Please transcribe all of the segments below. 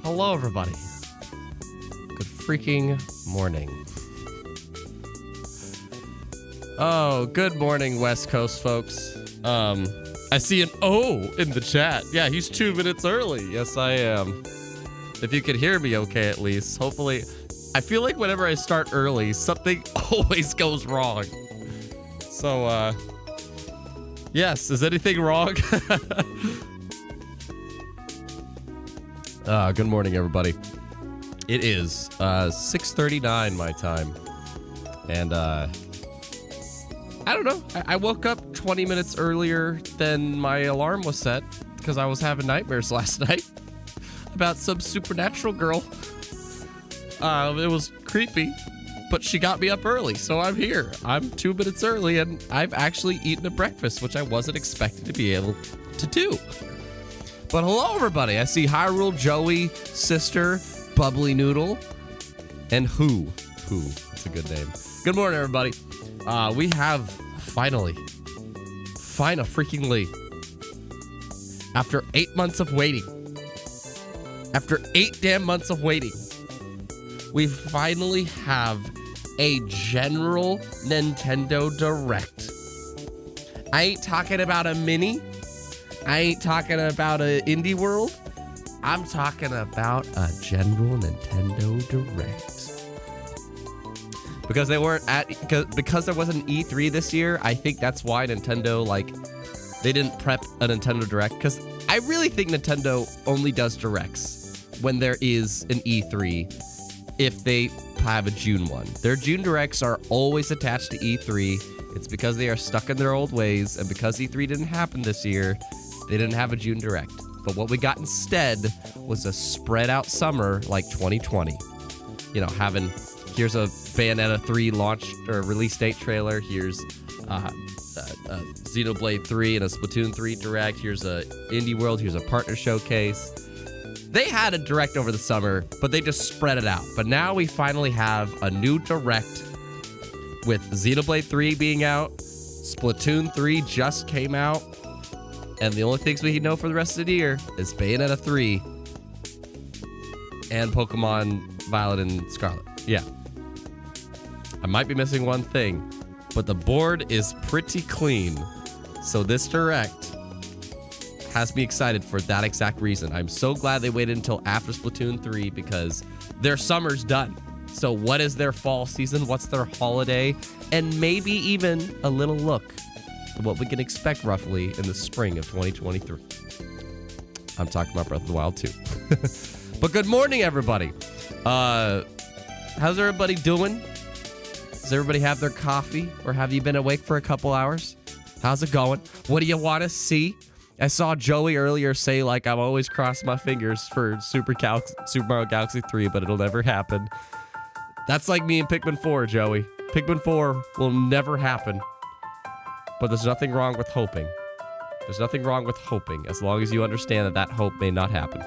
Hello, everybody. Good freaking morning. Oh, good morning, West Coast folks. I see an O in the chat. Yeah, he's 2 minutes early. Yes, I am. If you could hear me okay, at least. Hopefully. I feel like whenever I start early, something always goes wrong. So, yes, is anything wrong? Good morning, everybody. It is 6:39 my time. And I don't know. I woke up 20 minutes earlier than my alarm was set because I was having nightmares last night about some supernatural girl. It was creepy, but she got me up early, so I'm here. I'm 2 minutes early, and I've actually eaten a breakfast, which I wasn't expected to be able to do. But hello, everybody. I see Hyrule, Joey, Sister, Bubbly Noodle, and Who. That's a good name. Good morning, everybody. We have finally, after 8 months of waiting, after 8 damn months of waiting, we finally have a general Nintendo Direct. I ain't talking about a mini. I ain't talking about an indie world. I'm talking about a general Nintendo Direct. Because they weren't because there wasn't an E3 this year, I think that's why Nintendo, they didn't prep a Nintendo Direct. Because I really think Nintendo only does Directs when there is an E3 if they have a June one. Their June Directs are always attached to E3. It's because they are stuck in their old ways, and because E3 didn't happen this year, they didn't have a June Direct. But what we got instead was a spread out summer like 2020. You know, here's a Bayonetta 3 launch or release date trailer. Here's Xenoblade 3 and a Splatoon 3 Direct. Here's a Indie World. Here's a partner showcase. They had a Direct over the summer, but they just spread it out. But now we finally have a new Direct with Xenoblade 3 being out. Splatoon 3 just came out. And the only things we know for the rest of the year is Bayonetta 3 and Pokemon Violet and Scarlet. Yeah. I might be missing one thing, but the board is pretty clean. So this Direct has me excited for that exact reason. I'm so glad they waited until after Splatoon 3 because their summer's done. So what is their fall season? What's their holiday? And maybe even a little look at what we can expect roughly in the spring of 2023. I'm talking about Breath of the Wild 2. But good morning, everybody. How's everybody doing? Does everybody have their coffee, or have you been awake for a couple hours? How's it going? What do you want to see? I saw Joey earlier say, I'm always crossing my fingers for Super Mario Galaxy 3, but it'll never happen. That's like me and Pikmin 4, Joey. Pikmin 4 will never happen. But there's nothing wrong with hoping. There's nothing wrong with hoping, as long as you understand that hope may not happen.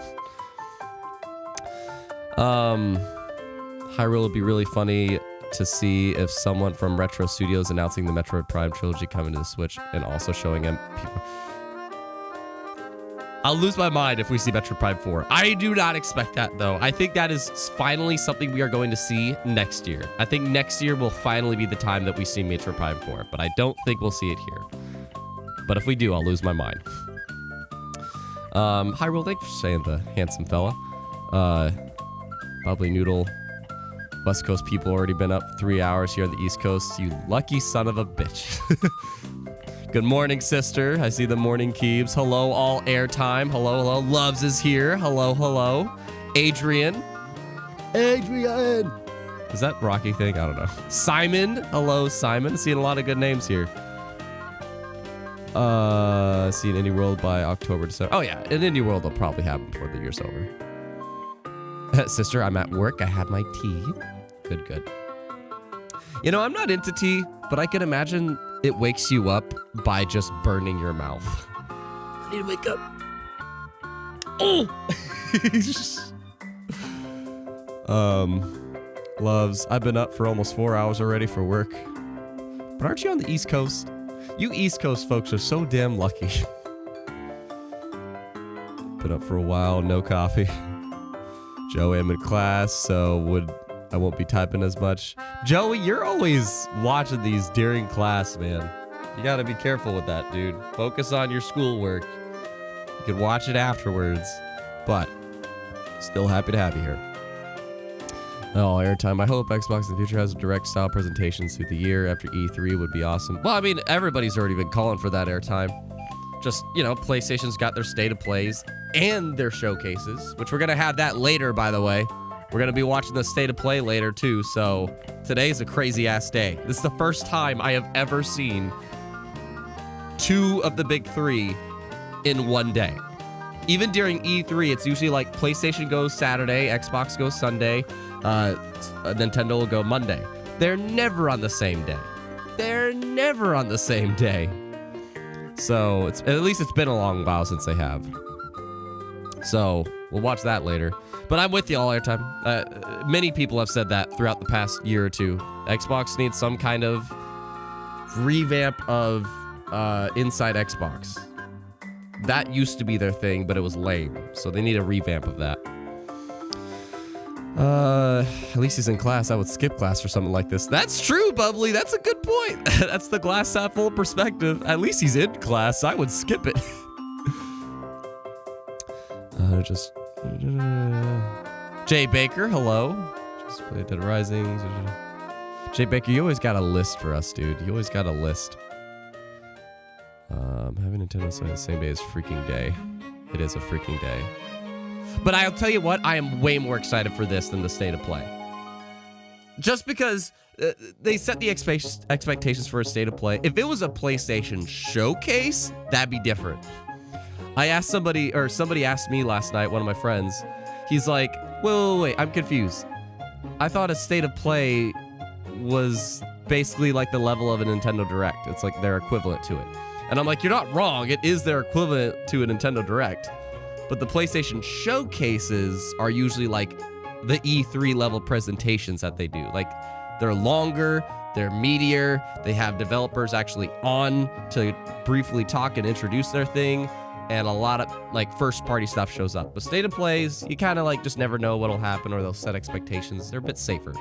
Hyrule would be really funny to see if someone from Retro Studios announcing the Metroid Prime trilogy coming to the Switch and also showing him people. I'll lose my mind if we see Metroid Prime 4. I do not expect that, though. I think that is finally something we are going to see next year. I think next year will finally be the time that we see Metroid Prime 4, but I don't think we'll see it here. But if we do, I'll lose my mind. Hyrule, thanks for saying the handsome fella. Bubbly Noodle. West Coast people already been up 3 hours here on the East Coast. You lucky son of a bitch. Good morning, sister. I see the morning Keebs. Hello, all airtime. Hello. Loves is here. Hello. Adrian. Is that Rocky thing? I don't know. Simon. Hello, Simon. Seeing a lot of good names here. See an Indie World by October, December. Oh, yeah. An Indie World will probably happen before the year's over. Sister, I'm at work. I have my tea. Good. You know, I'm not into tea, but I can imagine it wakes you up by just burning your mouth. I need to wake up. Oh! Loves, I've been up for almost 4 hours already for work. But aren't you on the East Coast? You East Coast folks are so damn lucky. Been up for a while, no coffee. Joey, I'm in class, so I won't be typing as much. Joey, you're always watching these during class, man. You gotta be careful with that, dude. Focus on your schoolwork. You can watch it afterwards, but still happy to have you here. Oh, airtime. I hope Xbox in the future has direct style presentations through the year after E3 would be awesome. Well, I mean, everybody's already been calling for that airtime. Just, you know, PlayStation's got their state of plays and their showcases, which we're going to have that later, by the way. We're going to be watching the state of play later, too. So today's a crazy-ass day. This is the first time I have ever seen 2 of the big 3 in one day. Even during E3, it's usually like PlayStation goes Saturday, Xbox goes Sunday, Nintendo will go Monday. They're never on the same day. They're never on the same day. So at least it's been a long while since they have. So we'll watch that later. But I'm with you all airtime. Many people have said that throughout the past year or two. Xbox needs some kind of revamp of Inside Xbox. That used to be their thing, but it was lame. So they need a revamp of that. At least he's in class. I would skip class for something like this. That's true, Bubbly. That's a good point. That's the glass half full perspective. At least he's in class. I would skip it. Jay Baker, hello. Just played Dead Rising. Jay Baker, you always got a list for us, dude. You always got a list. Having Nintendo Switch the same day is freaking day. It is a freaking day. But I'll tell you what, I am way more excited for this than the state of play. Just because they set the expectations for a state of play. If it was a PlayStation showcase, that'd be different. I asked somebody asked me last night, one of my friends, he's like, wait, I'm confused. I thought a state of play was basically like the level of a Nintendo Direct. It's like their equivalent to it. And I'm like, you're not wrong. It is their equivalent to a Nintendo Direct. But the PlayStation showcases are usually like the E3 level presentations that they do. Like, they're longer, they're meatier, they have developers actually on to briefly talk and introduce their thing, and a lot of like first party stuff shows up. But state of plays, you kind of like just never know what'll happen, or they'll set expectations. They're a bit safer.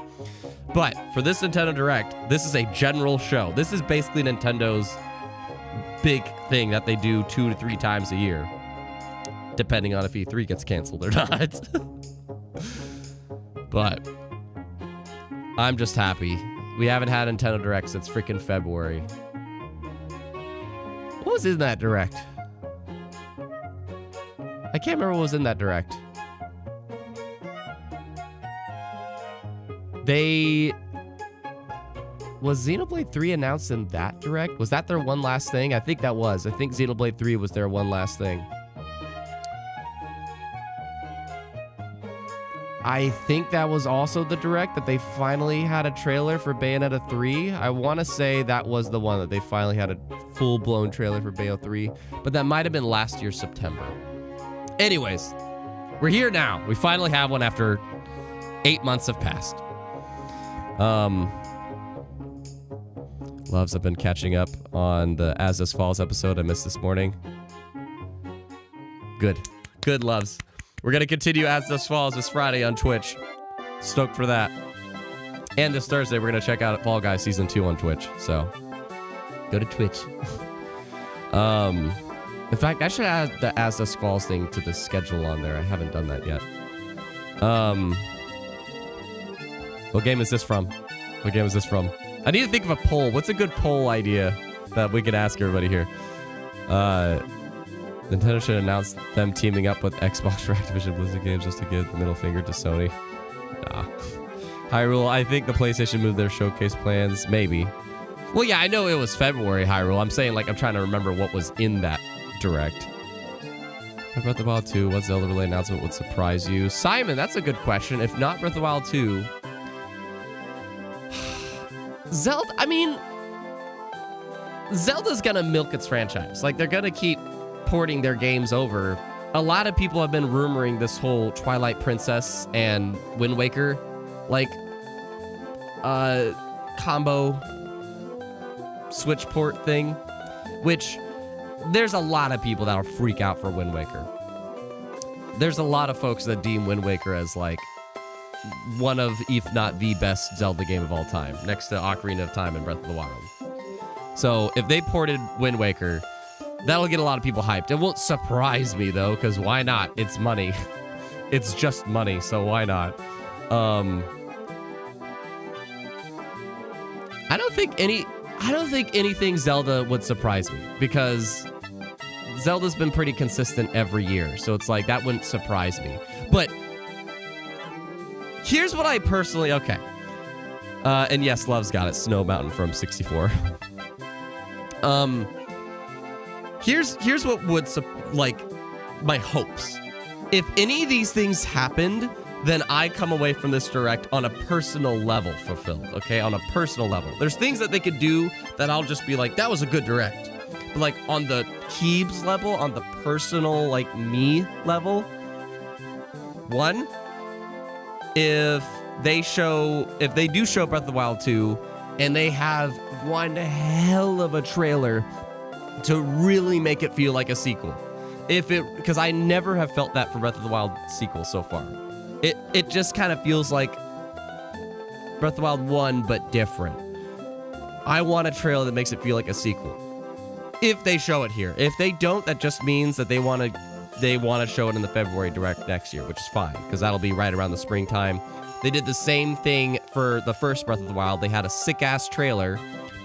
But for this Nintendo Direct, this is a general show. This is basically Nintendo's big thing that they do 2 to 3 times a year, depending on if E3 gets canceled or not. But I'm just happy. We haven't had Nintendo Direct since freaking February. What was in that Direct? I can't remember what was in that Direct. Was Xenoblade 3 announced in that Direct? Was that their one last thing? I think that was. I think Xenoblade 3 was their one last thing. I think that was also the Direct that they finally had a trailer for Bayonetta 3. I want to say that was the one that they finally had a full-blown trailer for Bayo 3, but that might have been last year, September. Anyways, we're here now. We finally have one after 8 months have passed. Loves, I've been catching up on the As This Falls episode I missed this morning. Good, Loves. We're going to continue As This Falls this Friday on Twitch. Stoked for that. And this Thursday, we're going to check out Fall Guys Season 2 on Twitch. So, go to Twitch. In fact, I should add the As This Falls thing to the schedule on there. I haven't done that yet. What game is this from? I need to think of a poll. What's a good poll idea that we could ask everybody here? Nintendo should announce them teaming up with Xbox for Activision Blizzard games just to give the middle finger to Sony. Nah. Hyrule, I think the PlayStation moved their showcase plans. Maybe. Well, yeah, I know it was February, Hyrule. I'm saying, like, I'm trying to remember what was in that Direct. Breath of the Wild 2, what Zelda related announcement would surprise you? Simon, that's a good question. If not Breath of the Wild 2... Zelda, I mean... Zelda's gonna milk its franchise. Like, they're gonna keep porting their games over. A lot of people have been rumoring this whole Twilight Princess and Wind Waker, like, combo Switch port thing, which there's a lot of people that'll freak out for Wind Waker. there's a lot of folks that deem Wind Waker as like one of, if not the best Zelda game of all time, next to Ocarina of Time and Breath of the Wild. So if they ported Wind Waker, that'll get a lot of people hyped. It won't surprise me though, because why not? It's money. It's just money, so why not? I don't think anything Zelda would surprise me, because Zelda's been pretty consistent every year, so it's like that wouldn't surprise me. But here's what I personally and yes, Love's got it. Snow Mountain from 64. Here's what would like my hopes. If any of these things happened, then I come away from this direct on a personal level fulfilled, okay? On a personal level. There's things that they could do that I'll just be like, that was a good direct. But like on the Keebs level, on the personal, like me level, one, if they do show Breath of the Wild 2 and they have one hell of a trailer to really make it feel like a sequel. Because I never have felt that for Breath of the Wild sequel so far. It just kind of feels like Breath of the Wild 1, but different. I want a trailer that makes it feel like a sequel. If they show it here. If they don't, that just means that they want to show it in the February Direct next year, which is fine, because that'll be right around the springtime. They did the same thing for the first Breath of the Wild. They had a sick-ass trailer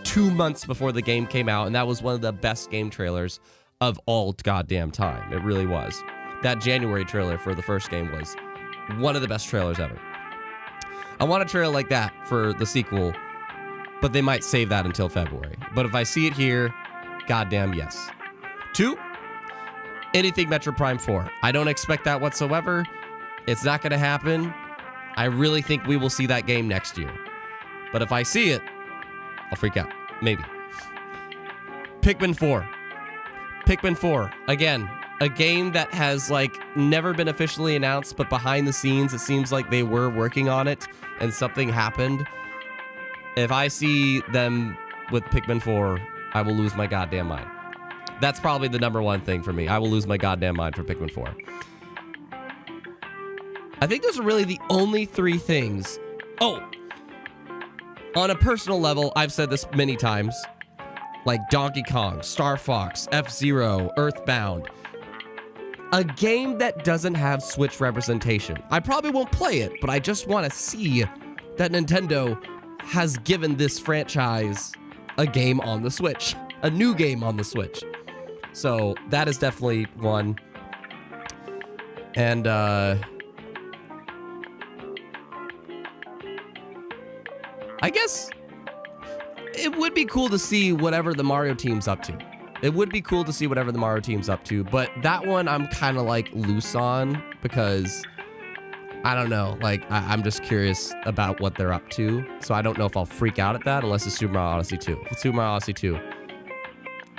2 months before the game came out, and that was one of the best game trailers of all goddamn time. It really was. That January trailer for the first game was one of the best trailers ever. I want a trailer like that for the sequel, but they might save that until February. But if I see it here, goddamn yes. 2, anything Metroid Prime 4. I don't expect that whatsoever. It's not going to happen. I really think we will see that game next year. But if I see it, I'll freak out. Maybe. Pikmin 4. Pikmin 4. Again, a game that has like never been officially announced, but behind the scenes, it seems like they were working on it and something happened. If I see them with Pikmin 4, I will lose my goddamn mind. That's probably the number one thing for me. I will lose my goddamn mind for Pikmin 4. I think those are really the only 3 things. Oh, on a personal level, I've said this many times, like Donkey Kong, Star Fox, F-Zero, Earthbound. A game that doesn't have Switch representation. I probably won't play it, but I just want to see that Nintendo has given this franchise a game on the Switch, a new game on the Switch. So that is definitely one. And I guess it would be cool to see whatever the Mario team's up to. It would be cool to see whatever the Mario team's up to, but that one I'm kind of like loose on because I don't know. Like I'm just curious about what they're up to, so I don't know if I'll freak out at that unless it's Super Mario Odyssey 2. If it's Super Mario Odyssey 2,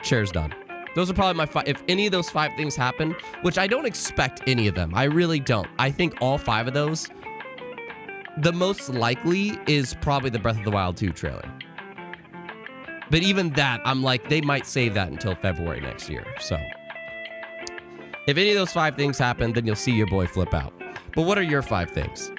chair's done. Those are probably my 5. If any of those 5 things happen, which I don't expect any of them, I really don't. I think all 5 of those, the most likely is probably the Breath of the Wild 2 trailer. But even that, I'm like, they might save that until February next year. So if any of those 5 things happen, then you'll see your boy flip out. But what are your 5 things?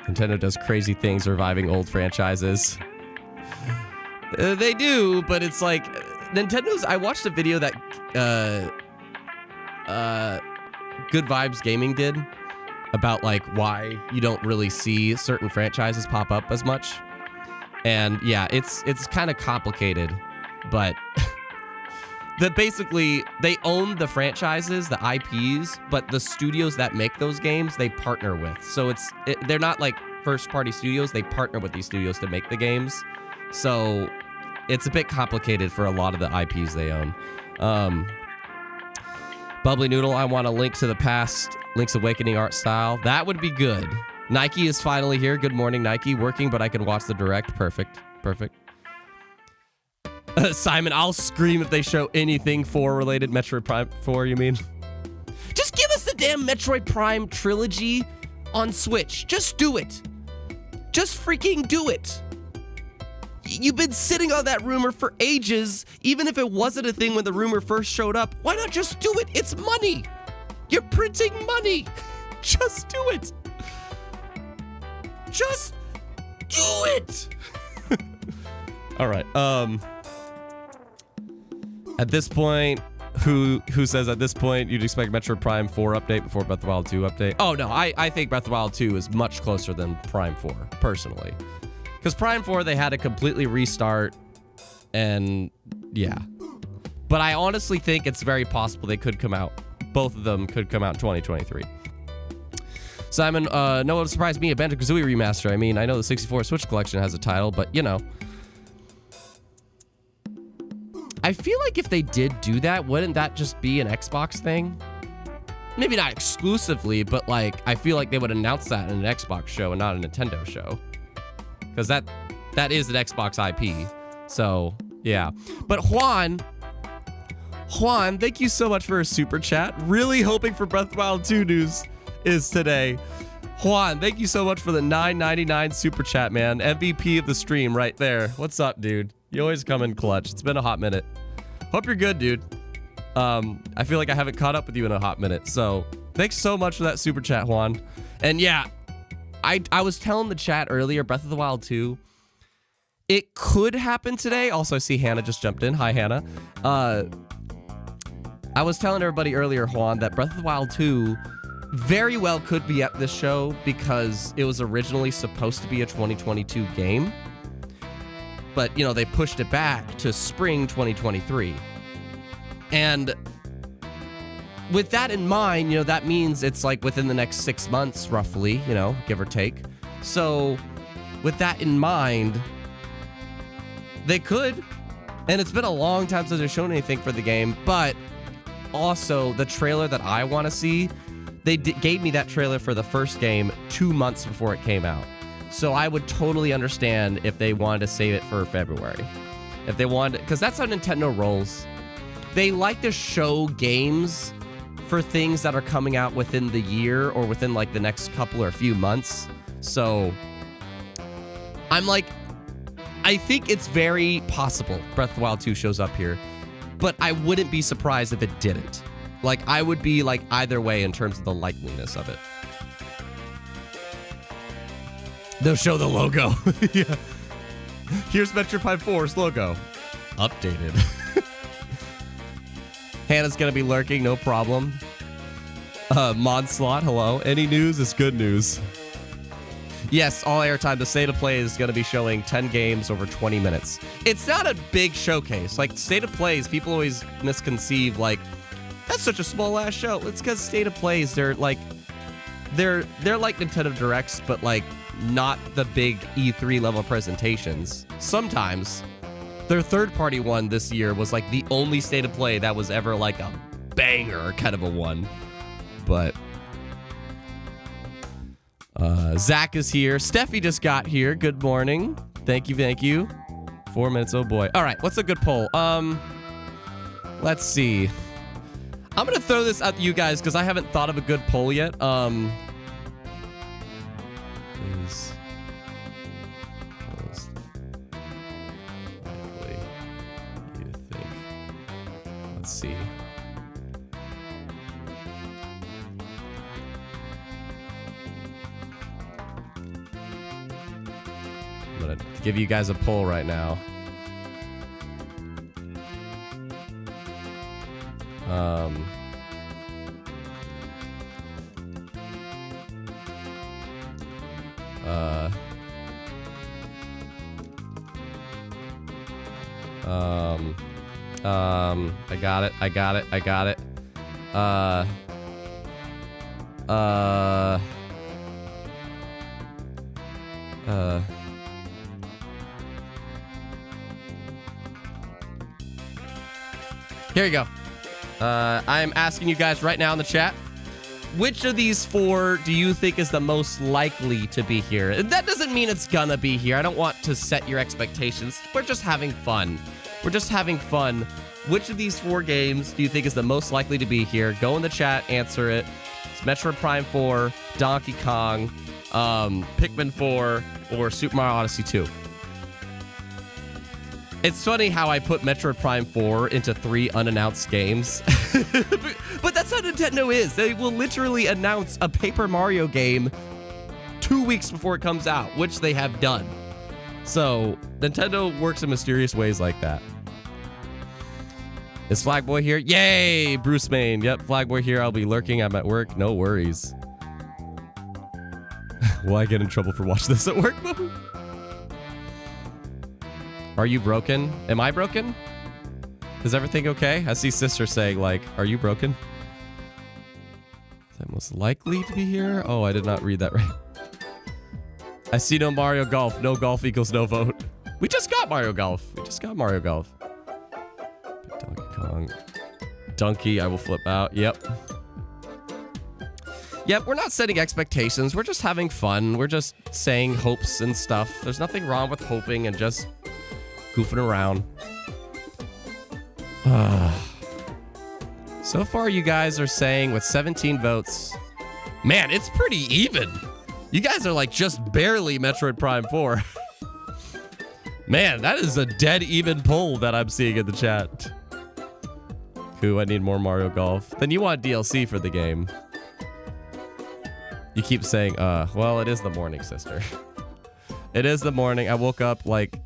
Nintendo does crazy things reviving old franchises. They do, but it's like Nintendo's. I watched a video that Good Vibes Gaming did about like why you don't really see certain franchises pop up as much. And yeah, it's kind of complicated, but that basically they own the franchises, the IPs, but the studios that make those games they partner with. So they're not like first party studios, they partner with these studios to make the games. So it's a bit complicated for a lot of the IPs they own. Bubbly Noodle, I want a Link to the Past, Link's Awakening art style. That would be good. Nike is finally here. Good morning, Nike. Working, but I can watch the direct. Perfect. Perfect. Simon, I'll scream if they show anything 4 related. Metroid Prime 4, you mean? Just give us the damn Metroid Prime trilogy on Switch. Just do it. Just freaking do it. You've been sitting on that rumor for ages. Even if it wasn't a thing when the rumor first showed up, why not just do it? It's money. You're printing money. Just do it. Just do it. All right. At this point, who says at this point you'd expect Metroid Prime 4 update before Breath of the Wild 2 update? Oh no, I think Breath of the Wild 2 is much closer than Prime 4, personally. Because Prime 4, they had to completely restart, and yeah. But I honestly think it's very possible they could come out. Both of them could come out in 2023. Simon, no one would surprise me, a Banjo-Kazooie remaster. I mean, I know the 64 Switch collection has a title, but you know. I feel like if they did do that, wouldn't that just be an Xbox thing? Maybe not exclusively, but like, I feel like they would announce that in an Xbox show and not a Nintendo show. Because that is an Xbox IP. So, yeah. But Juan, thank you so much for a super chat. Really hoping for Breath of the Wild 2 news is today. Juan, thank you so much for the $9.99 super chat, man. MVP of the stream right there. What's up, dude? You always come in clutch. It's been a hot minute. Hope you're good, dude. I feel like I haven't caught up with you in a hot minute. So thanks so much for that super chat, Juan. And yeah, I was telling the chat earlier, Breath of the Wild 2, it could happen today. Also, I see Hannah just jumped in. Hi, Hannah. I was telling everybody earlier, Juan, that Breath of the Wild 2 very well could be at this show because it was originally supposed to be a 2022 game. But, you know, they pushed it back to spring 2023. And with that in mind, you know, that means it's like within the next 6 months, roughly, you know, give or take. So with that in mind, they could. And it's been a long time since they've shown anything for the game. But also, the trailer that I want to see, they gave me that trailer for the first game 2 months before it came out. So I would totally understand if they wanted to save it for February. If they wanted, because that's how Nintendo rolls. They like to show games for things that are coming out within the year or within like the next couple or few months. So I'm like, I think it's very possible Breath of the Wild 2 shows up here, but I wouldn't be surprised if it didn't. Like, I would be like either way in terms of the likeliness of it. They'll show the logo. Yeah. Here's Metroid Prime 4's logo. Updated. Hannah's gonna be lurking, no problem. Monslot, hello. Any news is good news. Yes, all airtime. The State of Play is gonna be showing 10 games over 20 minutes. It's not a big showcase. Like, State of Plays, people always misconceive, like, that's such a small ass show. It's because State of Plays, they're like Nintendo Directs, but like not the big E3 level presentations. Sometimes their third-party one this year was like the only State of Play that was ever like a banger kind of a one. But Zach is here. Steffi just got here. Good morning. Thank you, thank you. 4 minutes, oh boy. All right, what's a good poll? Let's see. I'm gonna throw this at you guys because I haven't thought of a good poll yet. Is most likely you think? Let's see. I'm gonna give you guys a poll right now. I got it. Here you go. I'm asking you guys right now in the chat, which of these four do you think is the most likely to be here? And that doesn't mean it's gonna be here. I don't want to set your expectations. We're just having fun. We're just having fun. Which of these four games do you think is the most likely to be here? Go in the chat, answer it. It's Metroid Prime 4, Donkey Kong, Pikmin 4, or Super Mario Odyssey 2. It's funny how I put Metroid Prime 4 into 3 unannounced games. But that's how Nintendo is. They will literally announce a Paper Mario game 2 weeks before it comes out, which they have done. So Nintendo works in mysterious ways like that. Is Flagboy here? Yay! Bruce Main. Yep, Flagboy here. I'll be lurking. I'm at work. No worries. Will I get in trouble for watching this at work? Are you broken? Am I broken? Is everything okay? I see sister saying, like, are you broken? Is that most likely to be here? Oh, I did not read that right. I see no Mario Golf. No golf equals no vote. We just got Mario Golf. We just got Mario Golf. Big Donkey Kong. Donkey, I will flip out. Yep. Yep, we're not setting expectations. We're just having fun. We're just saying hopes and stuff. There's nothing wrong with hoping and just goofing around. So far, you guys are saying with 17 votes, man, it's pretty even. You guys are like just barely Metroid Prime 4. Man, that is a dead even poll that I'm seeing in the chat. Cool, I need more Mario Golf. Then you want DLC for the game. You keep saying, well, it is the morning, sister. It is the morning. I woke up like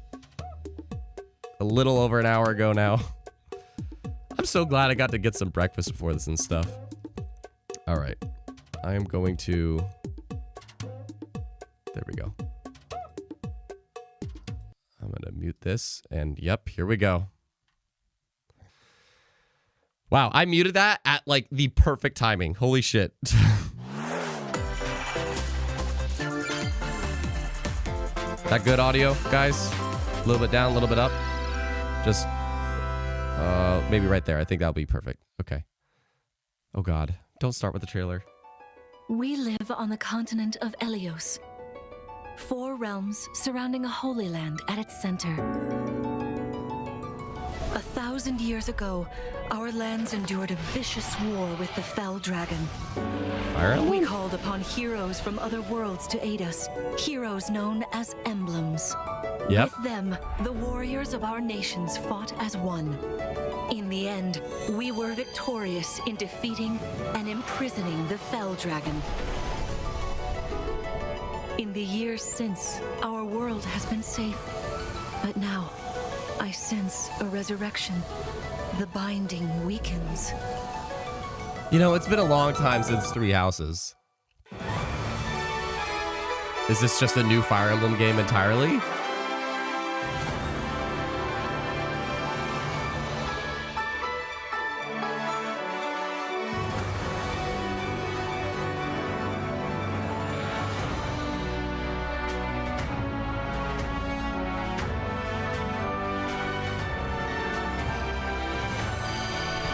a little over an hour ago now. I'm so glad I got to get some breakfast before this and stuff. All right. I am going to... There we go. I'm going to mute this. And yep, here we go. Wow, I muted that at like the perfect timing. Holy shit. That good audio, guys? A little bit down, a little bit up. Just maybe right there. I think that'll be perfect. Okay. Oh God, don't start with the trailer. We live on the continent of Elios. 4 realms surrounding a holy land at its center. 1,000 years ago, our lands endured a vicious war with the fell dragon. We called upon heroes from other worlds to aid us. Heroes known as emblems. Yep. With them, the warriors of our nations fought as one. In the end, we were victorious in defeating and imprisoning the fell dragon. In the years since, our world has been safe. But now, I sense a resurrection. The binding weakens. You know, it's been a long time since 3 Houses. Is this just a new Fire Emblem game entirely?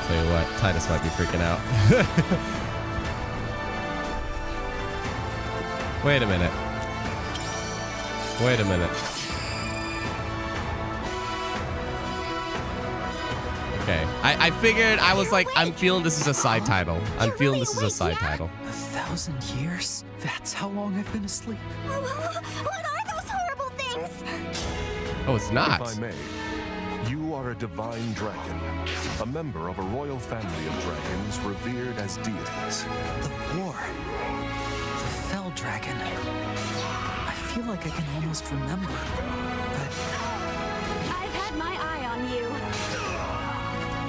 Tell you what, Titus might be freaking out. Wait a minute. Wait a minute. Okay. I figured, I was like, I'm feeling this is a side title. I'm feeling this is a side title. 1,000 years? That's how long I've been asleep. What are those horrible things? Oh, it's not. If I may, you are a divine dragon, a member of a royal family of dragons revered as deities. The war. The fell dragon. I feel like I can almost remember, but... I've had my eye on you.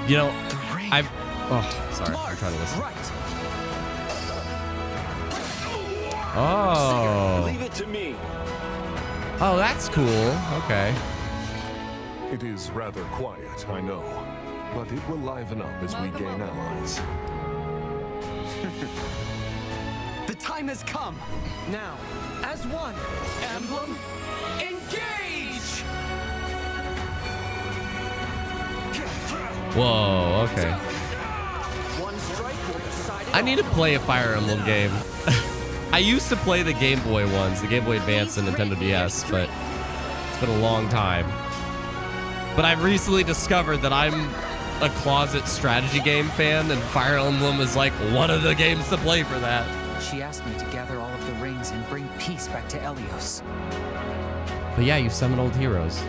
You know, The ring. oh, sorry. I'm trying to listen. Right. Oh. Leave it to me. Oh, that's cool. Okay. It is rather quiet, I know, but it will liven up as we gain allies. The time has come. Now, as one, emblem, engage! Whoa, okay. One strike will decide it I need to play a Fire Emblem game. I used to play the Game Boy ones, the Game Boy Advance and Nintendo DS, but it's been a long time. But I've recently discovered that I'm a closet strategy game fan, and Fire Emblem is like one of the games to play for that. She asked me to gather all of the rings and bring peace back to Elios. But yeah, you summon old heroes.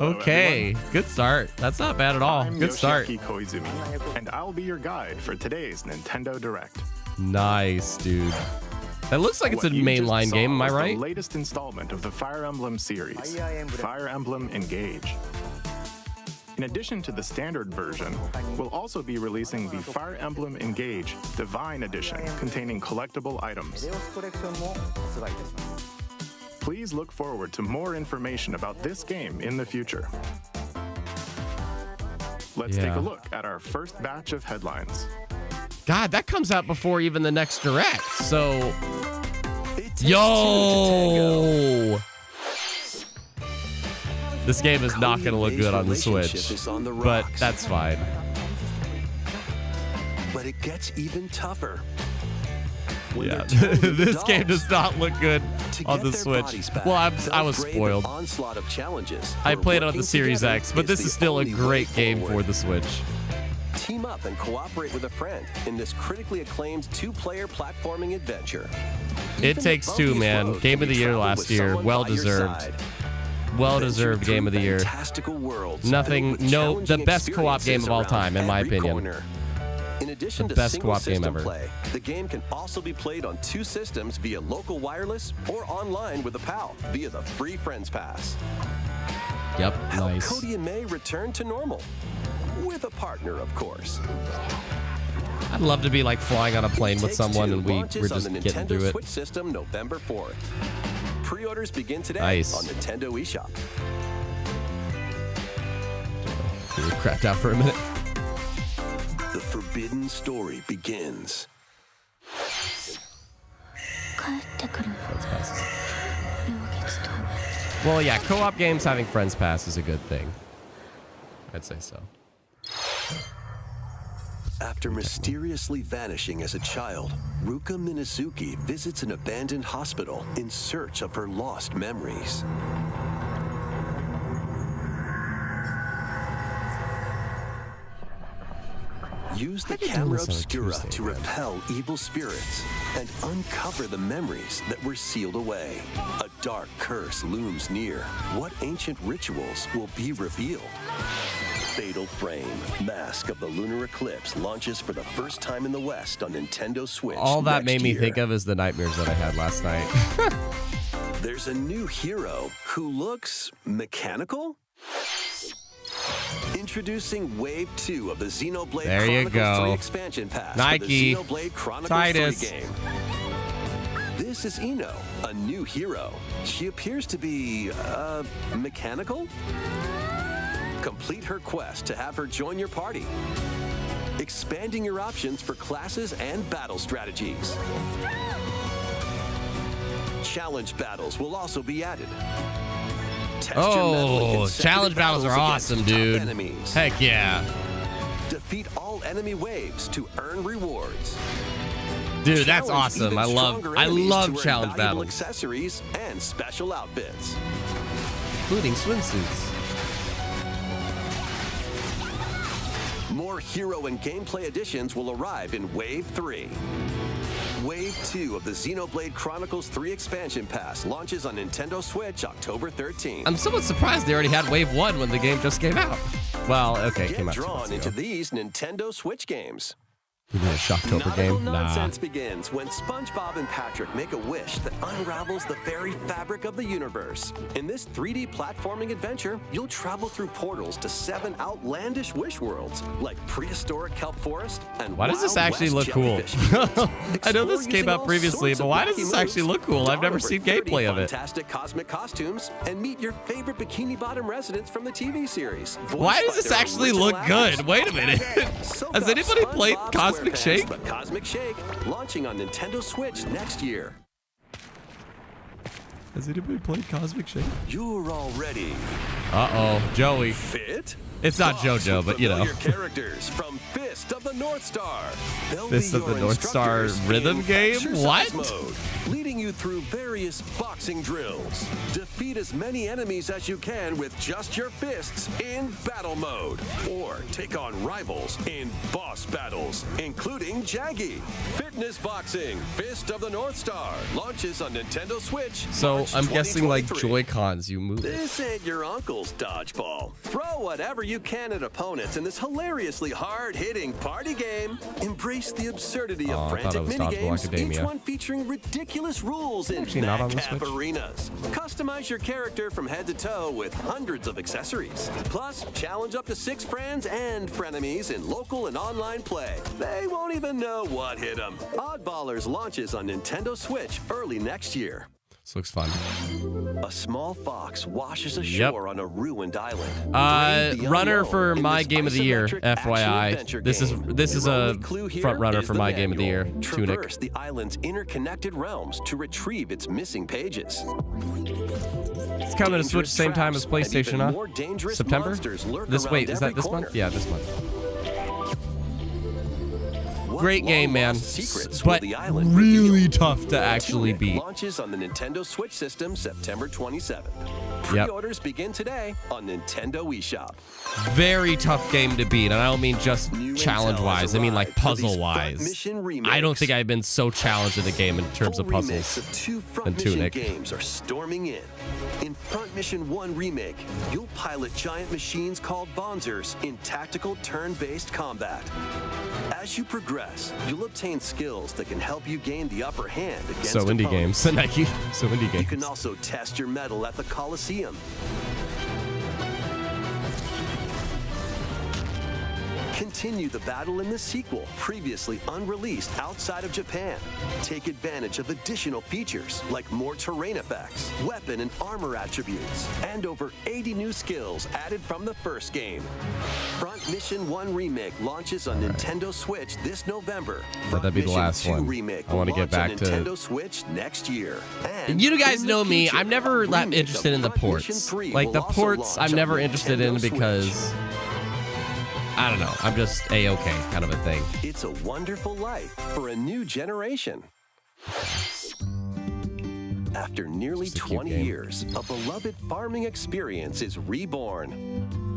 Okay, good start. That's not bad at all. Good start. I'm Yoshiaki Koizumi, and I'll be your guide for today's Nintendo Direct. Nice, dude. That looks like it's a What you just mainline saw game, am I was right? The latest installment of the Fire Emblem series, Fire Emblem Engage. In addition to the standard version, we'll also be releasing the Fire Emblem Engage Divine Edition containing collectible items. Please look forward to more information about this game in the future. Let's take a look at our first batch of headlines. God, that comes out before even the next Direct. So, yo! This game is not going to look good on the Switch, but that's fine. But it gets even tougher. Yeah, this game does not look good on the Switch. Well, I was spoiled. I played it on the Series X, but this is still a great game for the Switch. Team up and cooperate with a friend in this critically acclaimed two-player platforming adventure. It Takes Two, man. Game of the year last year. Well deserved. Well deserved game of the year. Nothing, no, the best co-op game of all time, in my opinion. In addition The to best single co-op game system ever. play, the game can also be played on 2 systems via local wireless or online with a pal via the free Friends Pass. Yep, Help nice. Cody and May return to normal. With a partner, of course. I'd love to be like flying on a plane It with Takes someone Two and we're launches just on the getting Nintendo through it. Switch system November 4th. Pre-orders begin today Nice. on Nintendo eShop. We were crapped out for a minute. The forbidden story begins. Well, yeah, co-op games having Friends Pass is a good thing. I'd say so. After mysteriously vanishing as a child, Ruka Minazuki visits an abandoned hospital in search of her lost memories. Use the How you doing camera this on a obscura Tuesday, to man? repel evil spirits and uncover the memories that were sealed away. A dark curse looms near. What ancient rituals will be revealed? Fatal Frame, Mask of the Lunar Eclipse launches for the first time in the West on Nintendo Switch. All that made me year. think of is the nightmares that I had last night. There's a new hero who looks mechanical? Introducing Wave 2 of the Xenoblade There you Chronicles go. 3 expansion pass Nike. for the Xenoblade Chronicles Titus. 3 game. This is Ino, a new hero. She appears to be, mechanical? Complete her quest to have her join your party. Expanding your options for classes and battle strategies. Challenge battles will also be added. Test your mettle in Oh, consecutive challenge battles are against awesome, tough dude. enemies. Heck yeah. Defeat all enemy waves to earn rewards. Dude, that's Challenge awesome. even I stronger love enemies to earn challenge valuable battles, accessories and special outfits. including swimsuits. More hero and gameplay additions will arrive in Wave 3. Wave 2 of the Xenoblade Chronicles 3 expansion pass launches on Nintendo Switch October 13th. I'm somewhat surprised they already had Wave 1 when the game just came out. Well, okay, it came Get out 2 drawn months into ago. these Nintendo Switch games. You mean a Shocktober Nautical game? Nah. nonsense begins when SpongeBob and Patrick make a wish that unravels the very fabric of the universe. In this 3D platforming adventure, you'll travel through portals to 7 outlandish wish worlds, like prehistoric kelp forest and Why does this Wild actually West look cool? jellyfish fields. I know this Explore came using out all previously, sorts but of why does wacky this actually moves. look cool? I've Don never over seen 30 gameplay of it. Fantastic cosmic costumes and meet your favorite Bikini Bottom residents from the TV series. Why does this actually look good? Wait a minute. Has anybody played Cosmic Shake? But Cosmic Shake, launching on Nintendo Switch next year. Has anybody played Cosmic Shake? You're already Uh-oh, Joey. fit? It's not Talk JoJo, to but you know. familiar characters from Fist of the North Star. They'll Fist be of the your North Star instructors rhythm in game? exercise What? Mode, leading you through various boxing drills. Defeat as many enemies as you can with just your fists in battle mode. Or take on rivals in boss battles, including Jaggy. Fitness Boxing, Fist of the North Star, launches on Nintendo Switch So March I'm guessing like 2023. Joy-Cons. You move it. This ain't your uncle's dodgeball. Throw whatever you can at opponents in this hilariously hard-hitting party game. Embrace the absurdity Oh, of I thought frantic it was Dodgeball minigames, each Academia. one featuring ridiculous rules in Actually not on the madcap Switch. arenas. Customize your character from head to toe with hundreds of accessories. Plus, challenge up to 6 friends and frenemies in local and online play. They won't even know what hit them. Oddballers launches on Nintendo Switch early next year. This looks fun. A small fox washes Yep. ashore on a ruined island. Brave the Runner unknown for in my this game of the year, isometric FYI. action-adventure This is game. this is Your a only clue here front runner is for the my game of the year. manual. Tunic. Traverse the island's interconnected realms to retrieve its missing pages. It's coming to Switch Dangerous same time as traps and PlayStation, even huh? more dangerous September? monsters lurk This around wait, is that every this corner. month? Yeah, this month. What Great game, man. long-lost secrets will But the island really reveal? tough to actually Tunic beat. launches on the Nintendo Switch system September 27th. Yep. Pre-orders begin today on Nintendo eShop. Very tough game to beat, and I don't mean just New challenge-wise. intel I mean like has arrived for these puzzle-wise. Front Mission remakes. I don't think I've been so challenged in a game in terms Full of remakes puzzles. of 2 Front and Mission Tunic. games are storming in. In Front Mission 1 Remake, you'll pilot giant machines called Bonzers in tactical turn-based combat. As you progress, you'll obtain skills that can help you gain the upper hand against So indie opponents. games. Nike. So indie You games. can also test your mettle at the Coliseum. Continue the battle in the sequel, previously unreleased outside of Japan. Take advantage of additional features like more terrain effects, weapon and armor attributes, and over 80 new skills added from the first game. Front Mission 1 Remake launches on Nintendo Switch this November. Let that be the Mission last 2 one. Remake I wanna will get launch back on to- Nintendo Switch next year. And You guys in the know me. future, I'm never a that remake interested of in the Front Mission ports. 3 Like will the also ports, launch I'm on never interested in Nintendo Switch. because I don't know. I'm just a-okay kind of a thing. It's a wonderful life for a new generation. After nearly Just a cute 20 game. years, a beloved farming experience is reborn.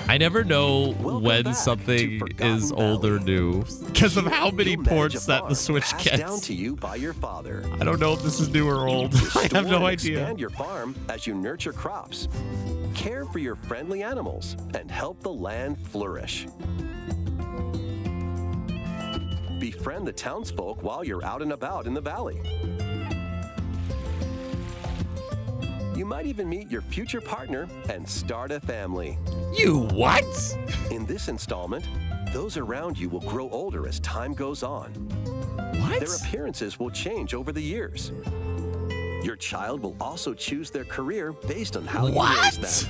I never know Welcome when back something to Forgotten is old or Valley. new because of how many You'll manage ports a that farm the Switch passed down gets. to you by your father. I don't know if this is new or old. I have Store no and idea. Expand your farm as you nurture crops, care for your friendly animals, and help the land flourish. Befriend the townsfolk while you're out and about in the valley. You might even meet your future partner and start a family. You what? In this installment, those around you will grow older as time goes on. What? Their appearances will change over the years. Your child will also choose their career based on how you raise them.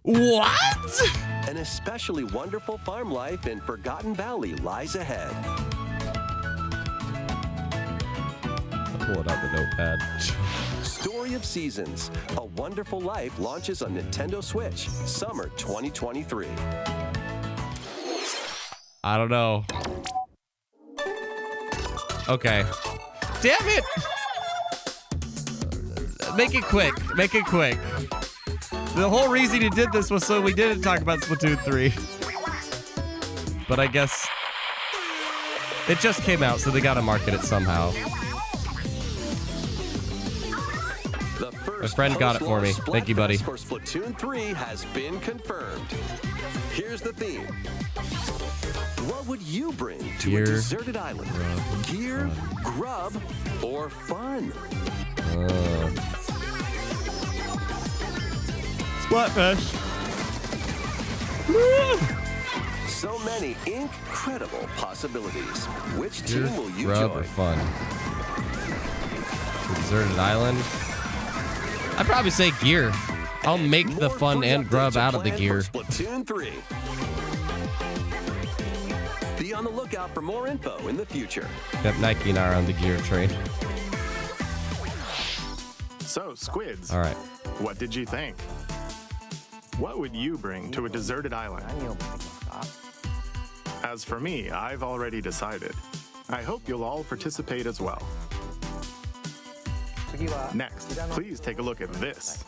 What? An especially wonderful farm life in Forgotten Valley lies ahead. Pull it out the notepad. Story of Seasons, A Wonderful Life launches on Nintendo Switch, summer 2023. I don't know. Okay. Damn it! Make it quick. Make it quick. The whole reason he did this was so we didn't talk about Splatoon 3. But I guess it just came out, so they gotta market it somehow. The first friend got it for me. post-launch Thank you, buddy. Splatfest for Splatoon 3 has been confirmed. Here's the theme. What would you bring to Gear, a deserted island? grub, Gear, grub, or fun? Splatfest. So many incredible possibilities. Which Gear, team will you grub, join? or fun? Deserted island. I'd probably say gear. I'll make the More fun and updates grub are out of the planned gear. for Splatoon 3. Be on the lookout for more info in the future. Yep, Nike and I are on the gear train. So, Squids, All right. what did you think? What would you bring to a deserted island? As for me, I've already decided. I hope you'll all participate as well. Next, please take a look at this.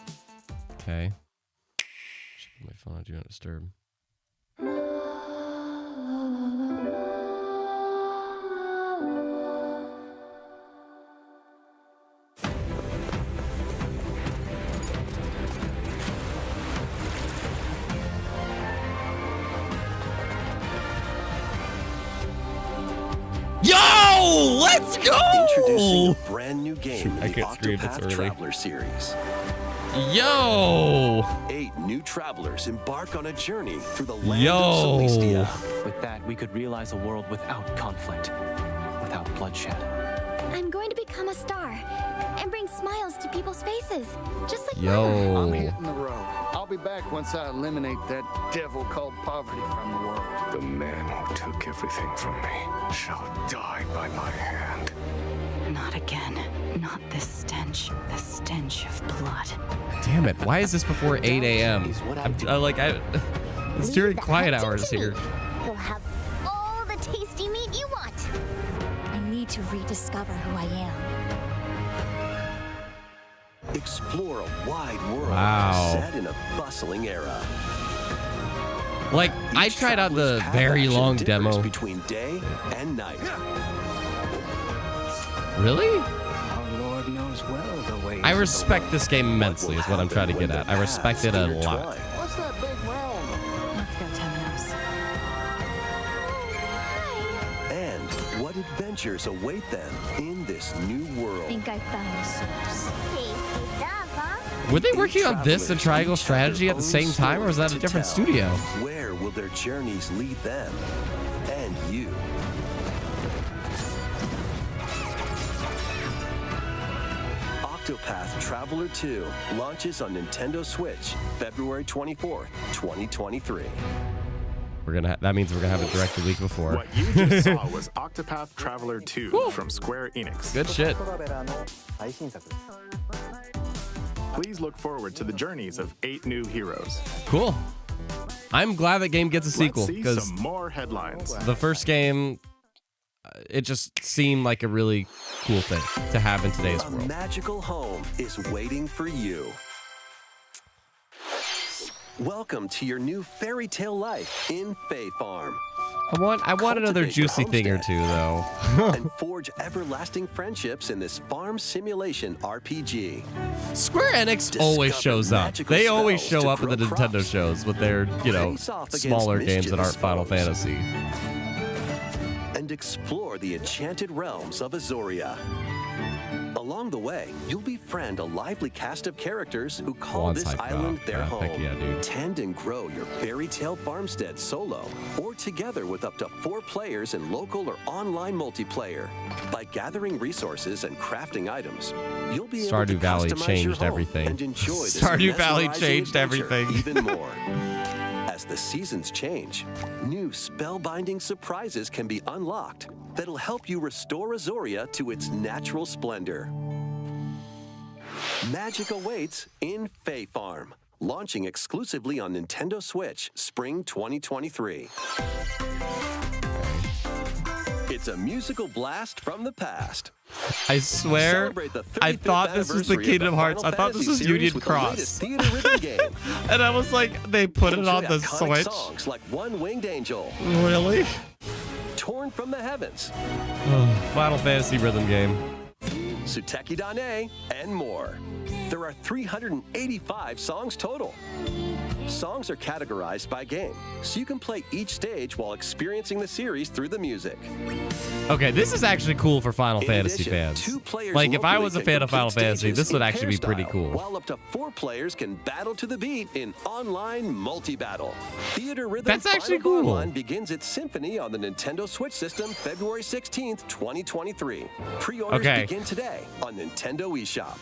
Okay. Checking my phone. I do not disturb. Let's go! Introducing a brand new game I in the can't scream, it's Octopath early. Traveler series. Yo! 8 new travelers embark on a journey through the land Yo! of Celestia. With that, we could realize a world without conflict, without bloodshed. I'm going to become a star and bring smiles to people's faces, just like Yo. I'm hitting the road. I'll be back once I eliminate that devil called poverty from the world. The man who took everything from me shall die by my hand. Not again. Not this stench. The stench of blood. Damn it. Why is this before 8 a.m.? It's during quiet hours here. You'll have all the tasty meat you want. I need to rediscover who I am. Explore a wide world Wow. set in a bustling era. Like, I Each tried out the traveler's path very action long differs demo. between day and night. Really? Our Lord knows well the ways I of the respect world. this game immensely, is what I'm trying to get When at. the I respect it a paths lot. intertwine. What's that big realm? Let's go, Temenos. And what adventures await them in this new world. Think I found the source. Tasty stuff, huh? Were they working on this and Triangle Strategy at the same time, or was that a different studio? Where will their journeys lead them and you? Octopath Traveler 2 launches on Nintendo Switch February 24th, 2023. That means we're gonna have it direct the week before. What you just saw was Octopath Traveler 2 from Square Enix. Good shit. Please look forward to the journeys of 8 new heroes. Cool. I'm glad that game gets a sequel Let's see because some more headlines. the first game, it just seemed like a really cool thing to have in today's A world. magical home is waiting for you. Welcome to your new fairy tale life in Fae Farm. I want another Cultivate your juicy thing or homestead. two though. And forge everlasting friendships in this farm simulation RPG. Square Enix always Discover shows up. magical They always spells show to up at the grow Nintendo crops. shows with their, Face off against smaller games that aren't mischievous Final foes. Fantasy. And explore the enchanted realms of Azoria. Along the way, you'll befriend a lively cast of characters who call Juan's this hyped island up. their Yeah, home. heck yeah, dude. Tend and grow your fairy tale farmstead solo or together with up to 4 players in local or online multiplayer. By gathering resources and crafting items, you'll be able Stardew to Valley customize your changed home everything. and enjoy this Stardew Valley mesmerizing changed adventure everything. even more. As the seasons change, new spellbinding surprises can be unlocked that'll help you restore Azoria to its natural splendor. Magic awaits in Fae Farm, launching exclusively on Nintendo Switch spring 2023. It's a musical blast from the past. I swear, Celebrate the I 35th thought this was the anniversary of Kingdom Hearts. I Final thought this Fantasy was series Union with the Cross. latest theater rhythm game. And I was like, they put it on Enjoy the iconic Switch? songs like One Winged Angel, Really? Torn from the Heavens, Final Fantasy rhythm game. Suteki Dane, and more. There are 385 songs total. Songs are categorized by game, so you can play each stage while experiencing the series through the music. Okay, this is actually cool for Final In Fantasy addition, fans. 2 players Like, if I locally was a can fan of Final complete Fantasy, stages this would in actually be pair pretty style, cool. While up to 4 players can battle to the beat in online multi-battle. Theater Rhythm That's actually Final cool. Online begins its symphony on the Nintendo Switch system February 16th, 2023. Pre-orders Okay. begin today on Nintendo eShop.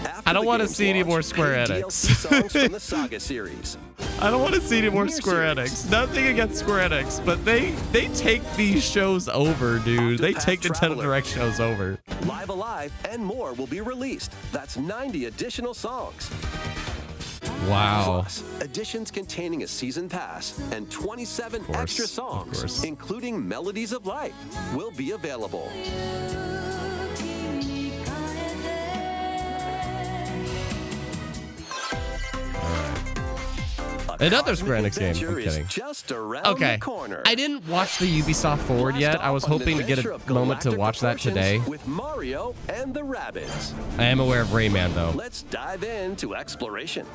After I don't the want to game's see any launch, more Square paid Enix. DLC songs from the Saga series. I don't want to see any more New Square series. Enix. Nothing against Square Enix, but they take these shows over, dude. They Octopath take Nintendo Traveler. Direct shows over. Live Alive and more will be released. That's 90 additional songs. Wow. Plus, editions containing a season pass and 27 course, extra of songs, course. including Melodies of Life, will be available. A Another cosmic Square Enix game. I'm adventure is kidding. just around Okay. the corner. I didn't watch the Ubisoft Forward Blast yet. I off was on an hoping to get adventure a of moment to galactic watch that proportions today. With Mario and the Rabbids. I am aware of Rayman, though. Let's dive into exploration.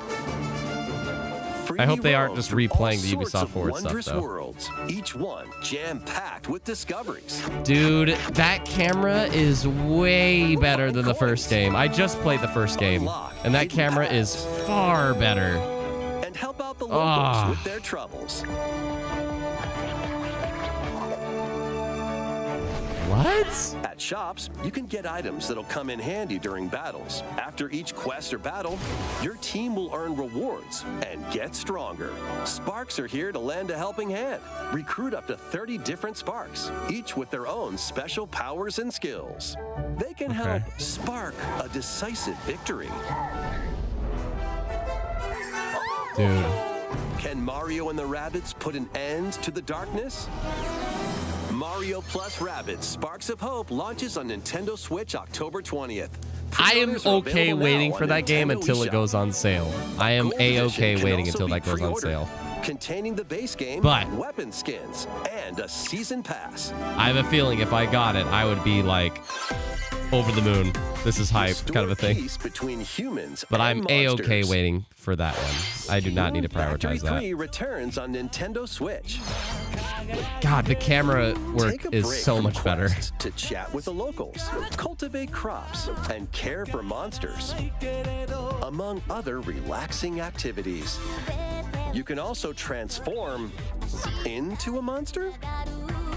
For I hope they aren't just replaying the sorts Ubisoft of Forward stuff, wondrous though. worlds, each one jam-packed with discoveries. Dude, that camera is way better than the first game. I just played the first game, and that camera is far better. And help out the locals with their troubles. What? At shops, you can get items that'll come in handy during battles. After each quest or battle, your team will earn rewards and get stronger. Sparks are here to lend a helping hand. Recruit up to 30 different Sparks, each with their own special powers and skills. They can help spark a decisive victory. Dude. Can Mario and the Rabbids put an end to the darkness? Mario Plus Rabbids Sparks of Hope launches on Nintendo Switch October 20th. I am okay waiting for that game until it goes on sale. I am A-okay waiting until that goes on sale. Containing the base game, But weapon skins, and a season pass. I have a feeling if I got it, I would be like over the moon. This is hype, kind of a thing. Peace between humans But I'm and A-okay monsters. waiting for that one. I do not need to prioritize that. 3 returns on Nintendo Switch. God, the camera work Take a is break so from much better. quests to chat with the locals, cultivate crops, and care for monsters, among other relaxing activities. You can also transform into a monster.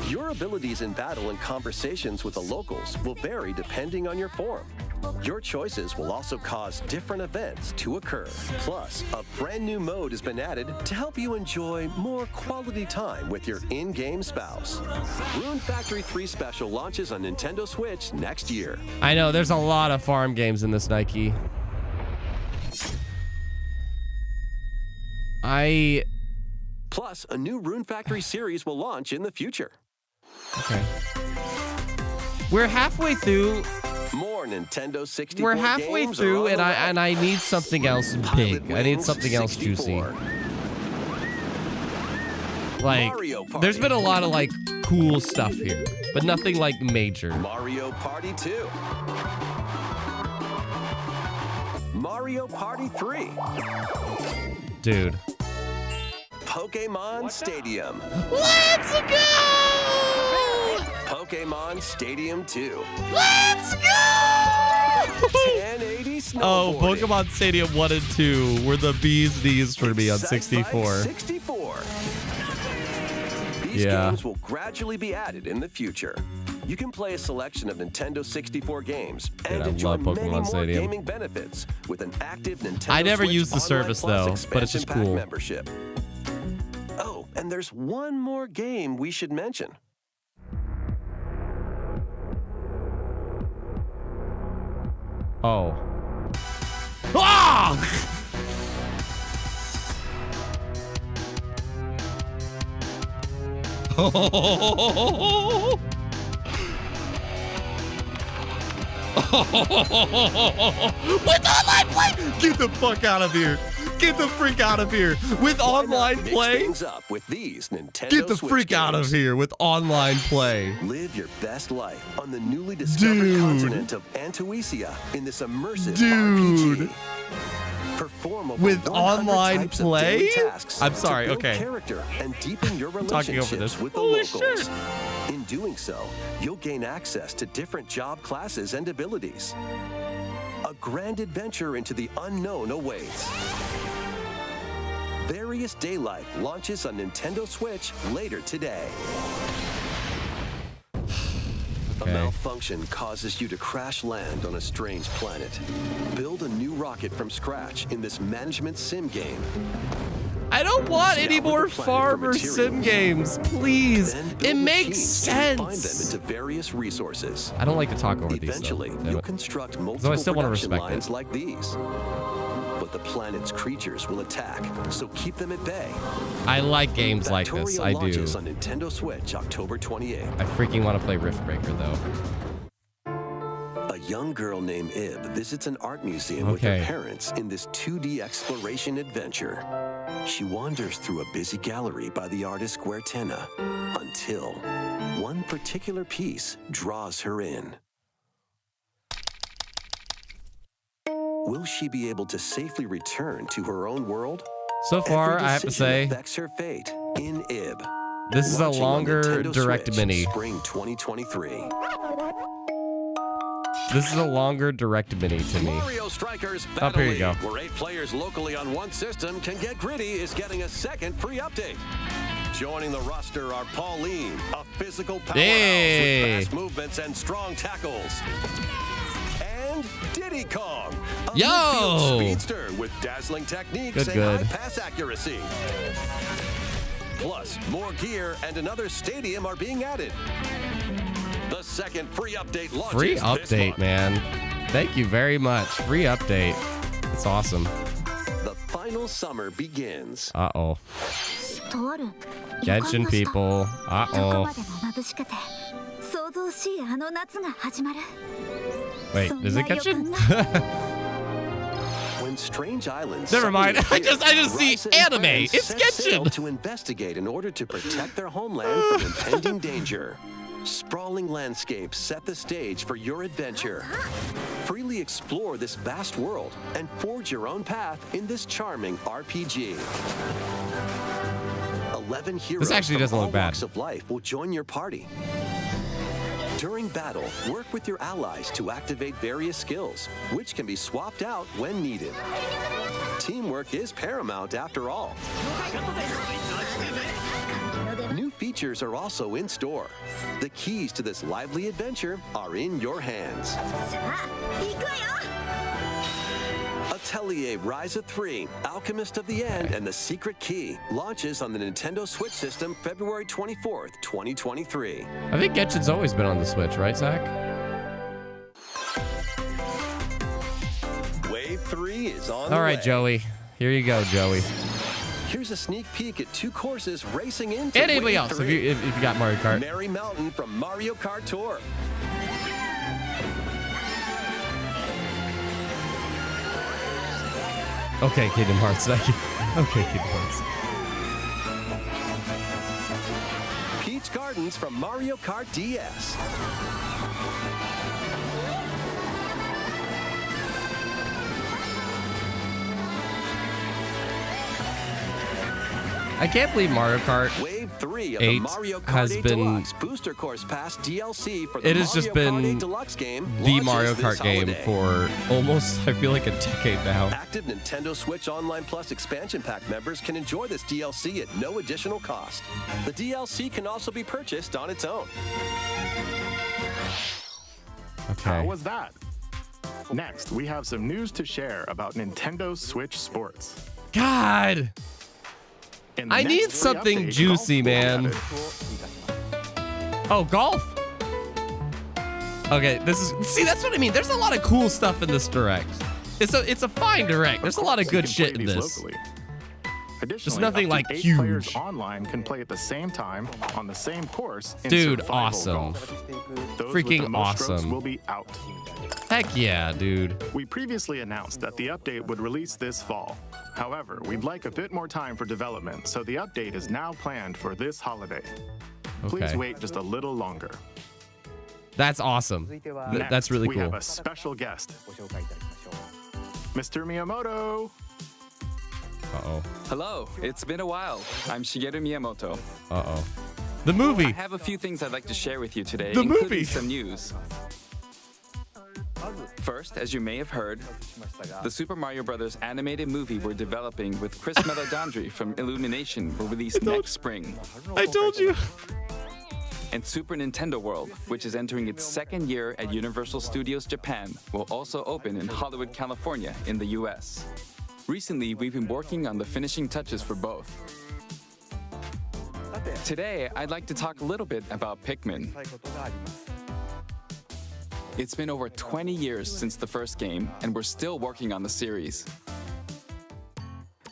Your abilities in battle and conversations with the locals will vary depending on your form. Your choices will also cause different events to occur. Plus, a brand new mode has been added to help you enjoy more quality time with your in-game spouse. Rune Factory 3 Special launches on Nintendo Switch next year. I know, there's a lot of farm games in this, Nike. Plus, a new Rune Factory series will launch in the future. Okay. We're halfway through. More Nintendo 64 We're halfway games through, are on and the way. I need something else big. I need something else juicy. Like, Mario Party. there's been a lot of like cool stuff here, but nothing like major. Mario Party 2. Mario Party 3. Dude. Pokemon Stadium. Let's go! Pokemon Stadium 2. Let's go! 1080 snowboarding. Oh, Pokemon Stadium 1 and 2 were the bee's knees for me on Excite 64. Bike 64. These games will gradually be added in the future. You can play a selection of Nintendo 64 games and I enjoy love many Pokemon more Stadium. gaming benefits with an active Nintendo I never Switch used the Online service, Plus though, but it's just expansion pack cool. Membership. Oh, and there's one more game we should mention. Oh. Ah! With online play! Get the fuck out of here! Get the freak out of here! With online Mix play? things up with these Nintendo Get the Switch freak out of games. here with online play. Live your best life on the newly discovered continent of Antuisia in this immersive Dude. RPG. Perform over With 100 online types of play? daily tasks I'm sorry, to build okay. character and deepen your Talking over relationships this. with the Holy locals. shit. In doing so, you'll gain access to different job classes and abilities. A grand adventure into the unknown awaits. Various Day Life launches on Nintendo Switch later today. A malfunction causes you to crash land on a strange planet. Build a new rocket from scratch in this management sim game. I don't want any Scout more the planet for farmer sim materials. games, please. Then build It makes machines to Find them sense. into various resources. I don't like to talk over these. Eventually, Though. you'll construct So I multiple still want to production respect lines it. like these. But the planet's creatures will attack, so keep them at bay. I like games like this. Factorio I do. launches on Nintendo Switch October 28th. I freaking want to play Rift Breaker though. A young girl named Ib visits an art museum with her Okay. parents in this 2D exploration adventure. She wanders through a busy gallery by the artist Guertena until one particular piece draws her in. Will she be able to safely return to her own world? So far, Every I have to decision say, affects her fate in IB. this is a Launching on longer Nintendo direct Switch, mini. Spring 2023. This is a longer direct mini to me. Mario Strikers Up Battle here you go. League, where 8 players locally on one system can get gritty, is getting a second free update. Joining the roster are Pauline, a physical powerhouse with fast movements and strong tackles. And Diddy Kong, a midfield speedster with dazzling techniques and high pass accuracy. Plus, more gear and another stadium are being added. The second free update launches Free this update, month. man. Thank you very much. Free update. It's awesome. The final summer begins. Uh-oh. Genshin people. Uh-oh. Wait, is it Genshin? When strange islands Never mind. suddenly I just see Ryza and anime. friends It's set sail Genshin. to investigate in order to protect their homeland from impending danger. Sprawling landscapes set the stage for your adventure. Freely explore this vast world and forge your own path in this charming RPG. 11 heroes actually from doesn't all look bad. walks of life will join your party. During battle, work with your allies to activate various skills, which can be swapped out when needed. Teamwork is paramount after all. New features are also in store. The keys to this lively adventure are in your hands. Atelier Ryza 3, Alchemist of the End, and the Secret Key launches on the Nintendo Switch system February 24th, 2023. I think Genshin's always been on the Switch, right, Zach? Wave 3 is on the All right, way. Joey. Here you go, Joey. Here's a sneak peek at 2 courses racing into Anybody Wave else, if 3. you got Mario Kart. Merry Mountain from Mario Kart Tour. Okay, Kingdom Hearts. Thank you. Okay, Kingdom Hearts. Peach Gardens from Mario Kart DS. I can't believe Mario Kart Wave 3 of 8 the Mario Kart has 8 been- Deluxe Booster Course Pass DLC for the It has just Mario Kart been 8 Deluxe game the launches Mario this Kart game holiday. for almost, I feel like, a decade now. Active Nintendo Switch Online Plus expansion pack members can enjoy this DLC at no additional cost. The DLC can also be purchased on its own. Okay. How was that? Next, we have some news to share about Nintendo Switch Sports. God! In the I next need free something update, juicy, golf will be man. added. Oh, golf? Okay, see, that's what I mean. There's a lot of cool stuff in this direct. It's a fine direct. There's a lot of You good can shit play in these this. locally. Additionally, Just nothing up to like 8 huge. players online can play at the same time on the same course in Dude, survival awesome. golf. Those Freaking with the most strokes awesome. will be out. Heck yeah, dude. We previously announced that the update would release this fall. However, we'd like a bit more time for development, so the update is now planned for this holiday. Please Okay. wait just a little longer. That's awesome. Next, That's really we cool. have a special guest. Mr. Miyamoto. Uh-oh. Hello, it's been a while. I'm Shigeru Miyamoto. Uh-oh. The movie. I have a few things I'd like to share with you today, The including movie. some news. First, as you may have heard, the Super Mario Bros. Animated movie we're developing with Chris Meledandri from Illumination will release next spring. I told you. And Super Nintendo World, which is entering its second year at Universal Studios Japan, will also open in Hollywood, California in the US. Recently, we've been working on the finishing touches for both. Today, I'd like to talk a little bit about Pikmin. It's been over 20 years since the first game, and we're still working on the series.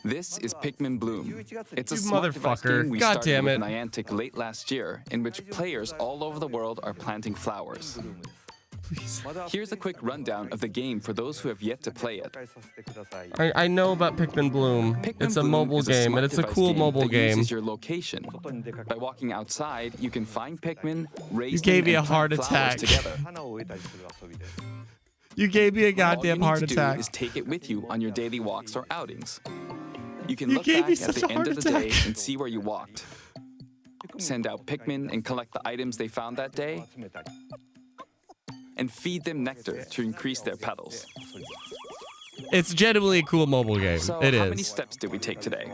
This is Pikmin Bloom. It's a You smart device motherfucker. game we God started damn with it. Niantic late last year, in which players all over the world are planting flowers. Here's a quick rundown of the game for those who have yet to play it. I know about Pikmin Bloom. Pikmin It's a Bloom mobile is game, smart and it's a device cool mobile that game. uses your location. By walking outside, you can find Pikmin, raise You gave them, me a and heart plant flowers attack. together. You gave me a All you goddamn need heart to do attack. is take it with you on your daily walks or outings. You can look back at the end of the day and see where you walked. Send out Pikmin and collect the items they found that day. And feed them nectar to increase their petals. It's genuinely a cool mobile game. So It how is. many steps did we take today?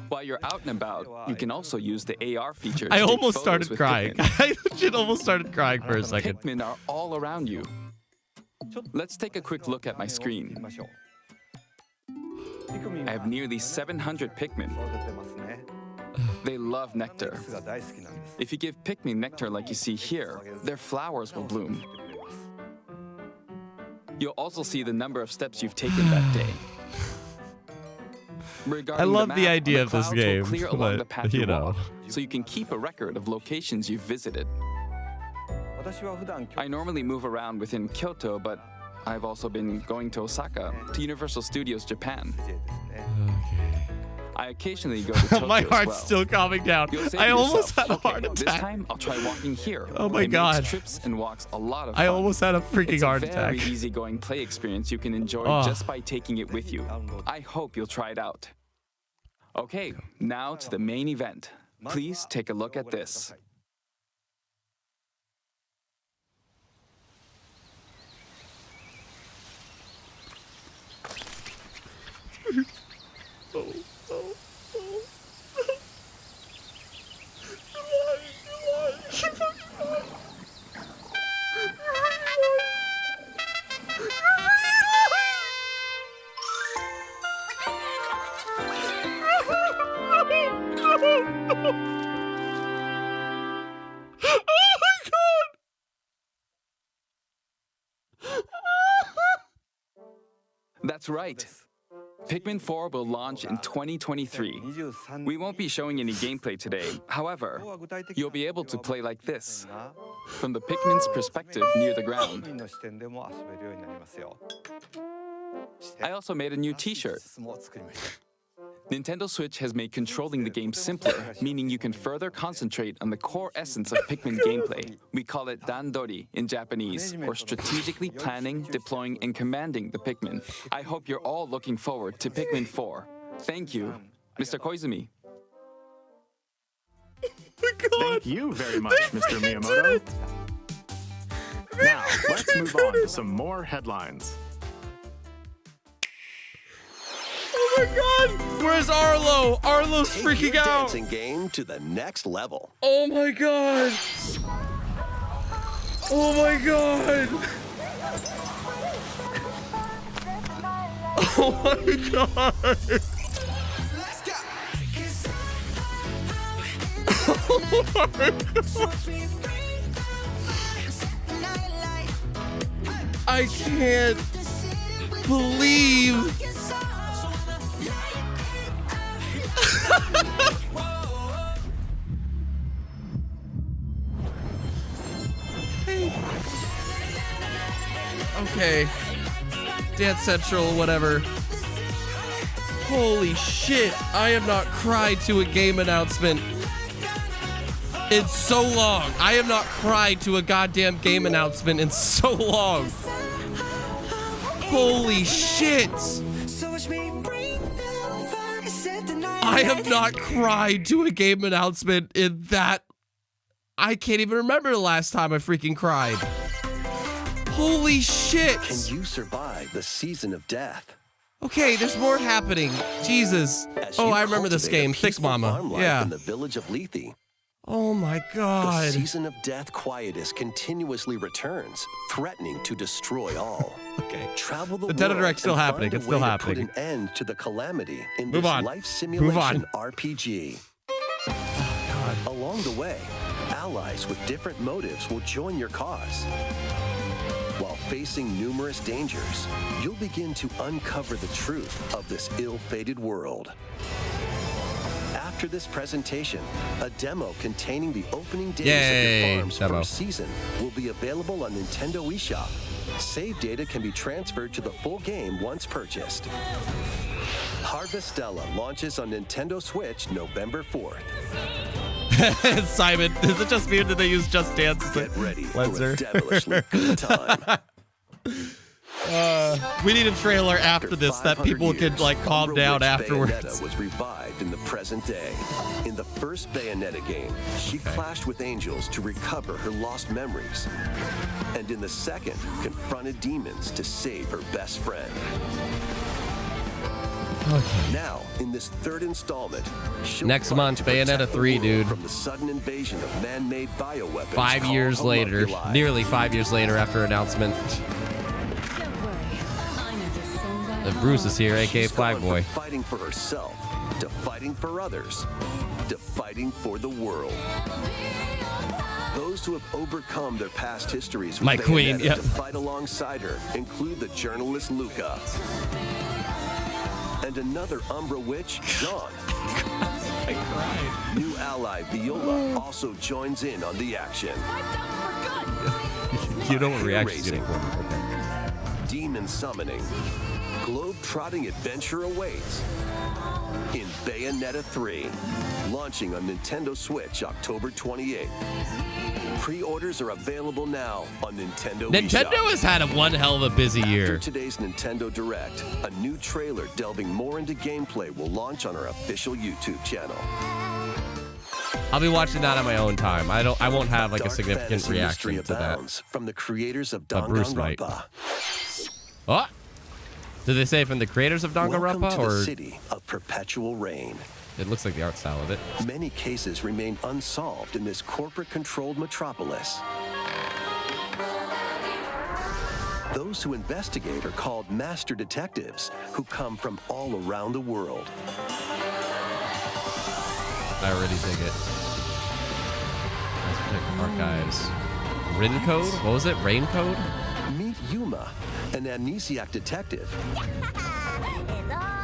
While you're out and about, you can also use the AR feature to I take almost photos started with crying. Pikmin. I legit almost started crying for a second. Pikmin are all around you. Let's take a quick look at my screen. I have nearly 700 Pikmin. They love nectar. If you give Pikmin nectar like you see here, their flowers will bloom. You'll also see the number of steps you've taken that day. I love the map, idea the of this clouds will game, clear along the but, path you know. walk, so you can keep a record of locations you've visited. I normally move around within Kyoto, but I've also been going to Osaka, to Universal Studios Japan. I occasionally go to Tokyo My as heart's well. still calming down. You'll say I to almost yourself, had a "Okay, heart This attack. time, I'll try walking here." Oh my It God. makes trips and walks a lot of I fun. almost had a freaking It's heart a very attack. easygoing play experience you can enjoy Oh. just by taking it with you. I hope you'll try it out. Okay, now to the main event. Please take a look at this. That's right. Pikmin 4 will launch in 2023. We won't be showing any gameplay today. However, you'll be able to play like this, from the Pikmin's perspective near the ground. I also made a new t-shirt. Nintendo Switch has made controlling the game simpler, meaning you can further concentrate on the core essence of Pikmin gameplay. We call it dandori in Japanese, or strategically planning, deploying, and commanding the Pikmin. I hope you're all looking forward to Pikmin 4. Thank you, Mr. Koizumi. Thank you very much, Mr. Miyamoto. Now, let's move on to some more headlines. Oh my God! Where's Arlo? Arlo's Take freaking your out. dancing game to the next level. Oh my God! Oh my God! Oh my God! Oh my God! I can't believe. Okay. Dance Central, whatever. Holy shit, I have not cried to a game announcement in so long. I have not cried to a goddamn game announcement in so long. Holy shit. I have not cried to a game announcement in that. I can't even remember the last time I freaking cried. Holy shit. Can you survive the season of death? Okay, there's more happening. Jesus. As Oh, you I remember this cultivate a game. Thick peaceful Mama. farm life Yeah. in the village of Lethe, Oh my the God. season of death quietus continuously returns, threatening to destroy all. Okay. Travel the Nintendo world Direct's still and happening. find a It's still way to happening. Put an end to the calamity in Move this on. life Move simulation on. RPG. Along the way, allies with different motives will join your cause. While facing numerous dangers, you'll begin to uncover the truth of this ill-fated world. After this presentation, a demo containing the opening days Yay, of your farm's demo. first season will be available on Nintendo eShop. Save data can be transferred to the full game once purchased. Harvestella launches on Nintendo Switch November 4th. Simon, is it just me or did they use Just Dance as a Get ready cleanser? for a devilishly good time. We need a trailer after this that people can like calm down afterwards. Bayonetta was revived in the present day. In the first Bayonetta game, she clashed with angels to recover her lost memories. And in the second, confronted demons to save her best friend. Okay. Now, in this third installment, she'll Next fight month, to protect Bayonetta the 3, world dude. From the sudden invasion of man-made bioweapons. 5 years called later, homunculi. nearly 5 years later after announcement. Bruce is here, aka She's Flag gone Boy. from fighting for herself, to fighting for others, to fighting for the world. Those who have overcome their past histories with My queen, Bayonetta yep. to fight alongside her include the journalist Luca. And another Umbra witch, Jean. New ally Viola also joins in on the action. You know what reaction Hair-raising, getting for demon summoning, globe-trotting adventure awaits in Bayonetta 3, launching on Nintendo Switch October 28th. Pre-orders are available now on Nintendo Nintendo eShop. has had one hell of a busy year. After today's Nintendo Direct, a new trailer delving more into gameplay will launch on our official YouTube channel. I'll be watching that on my own time. I won't have like a Dark significant fantasy reaction mystery to that. abounds from the creators of But Bruce might. Danganronpa. Oh, did they say from the creators of Welcome Danganronpa, to the or city of perpetual rain. it looks like the art style of it? Many cases remain unsolved in this corporate-controlled metropolis. Those who investigate are called master detectives, who come from all around the world. I already dig it. Archives. Rin code? What was it? Rain code? Meet Yuma, an amnesiac detective,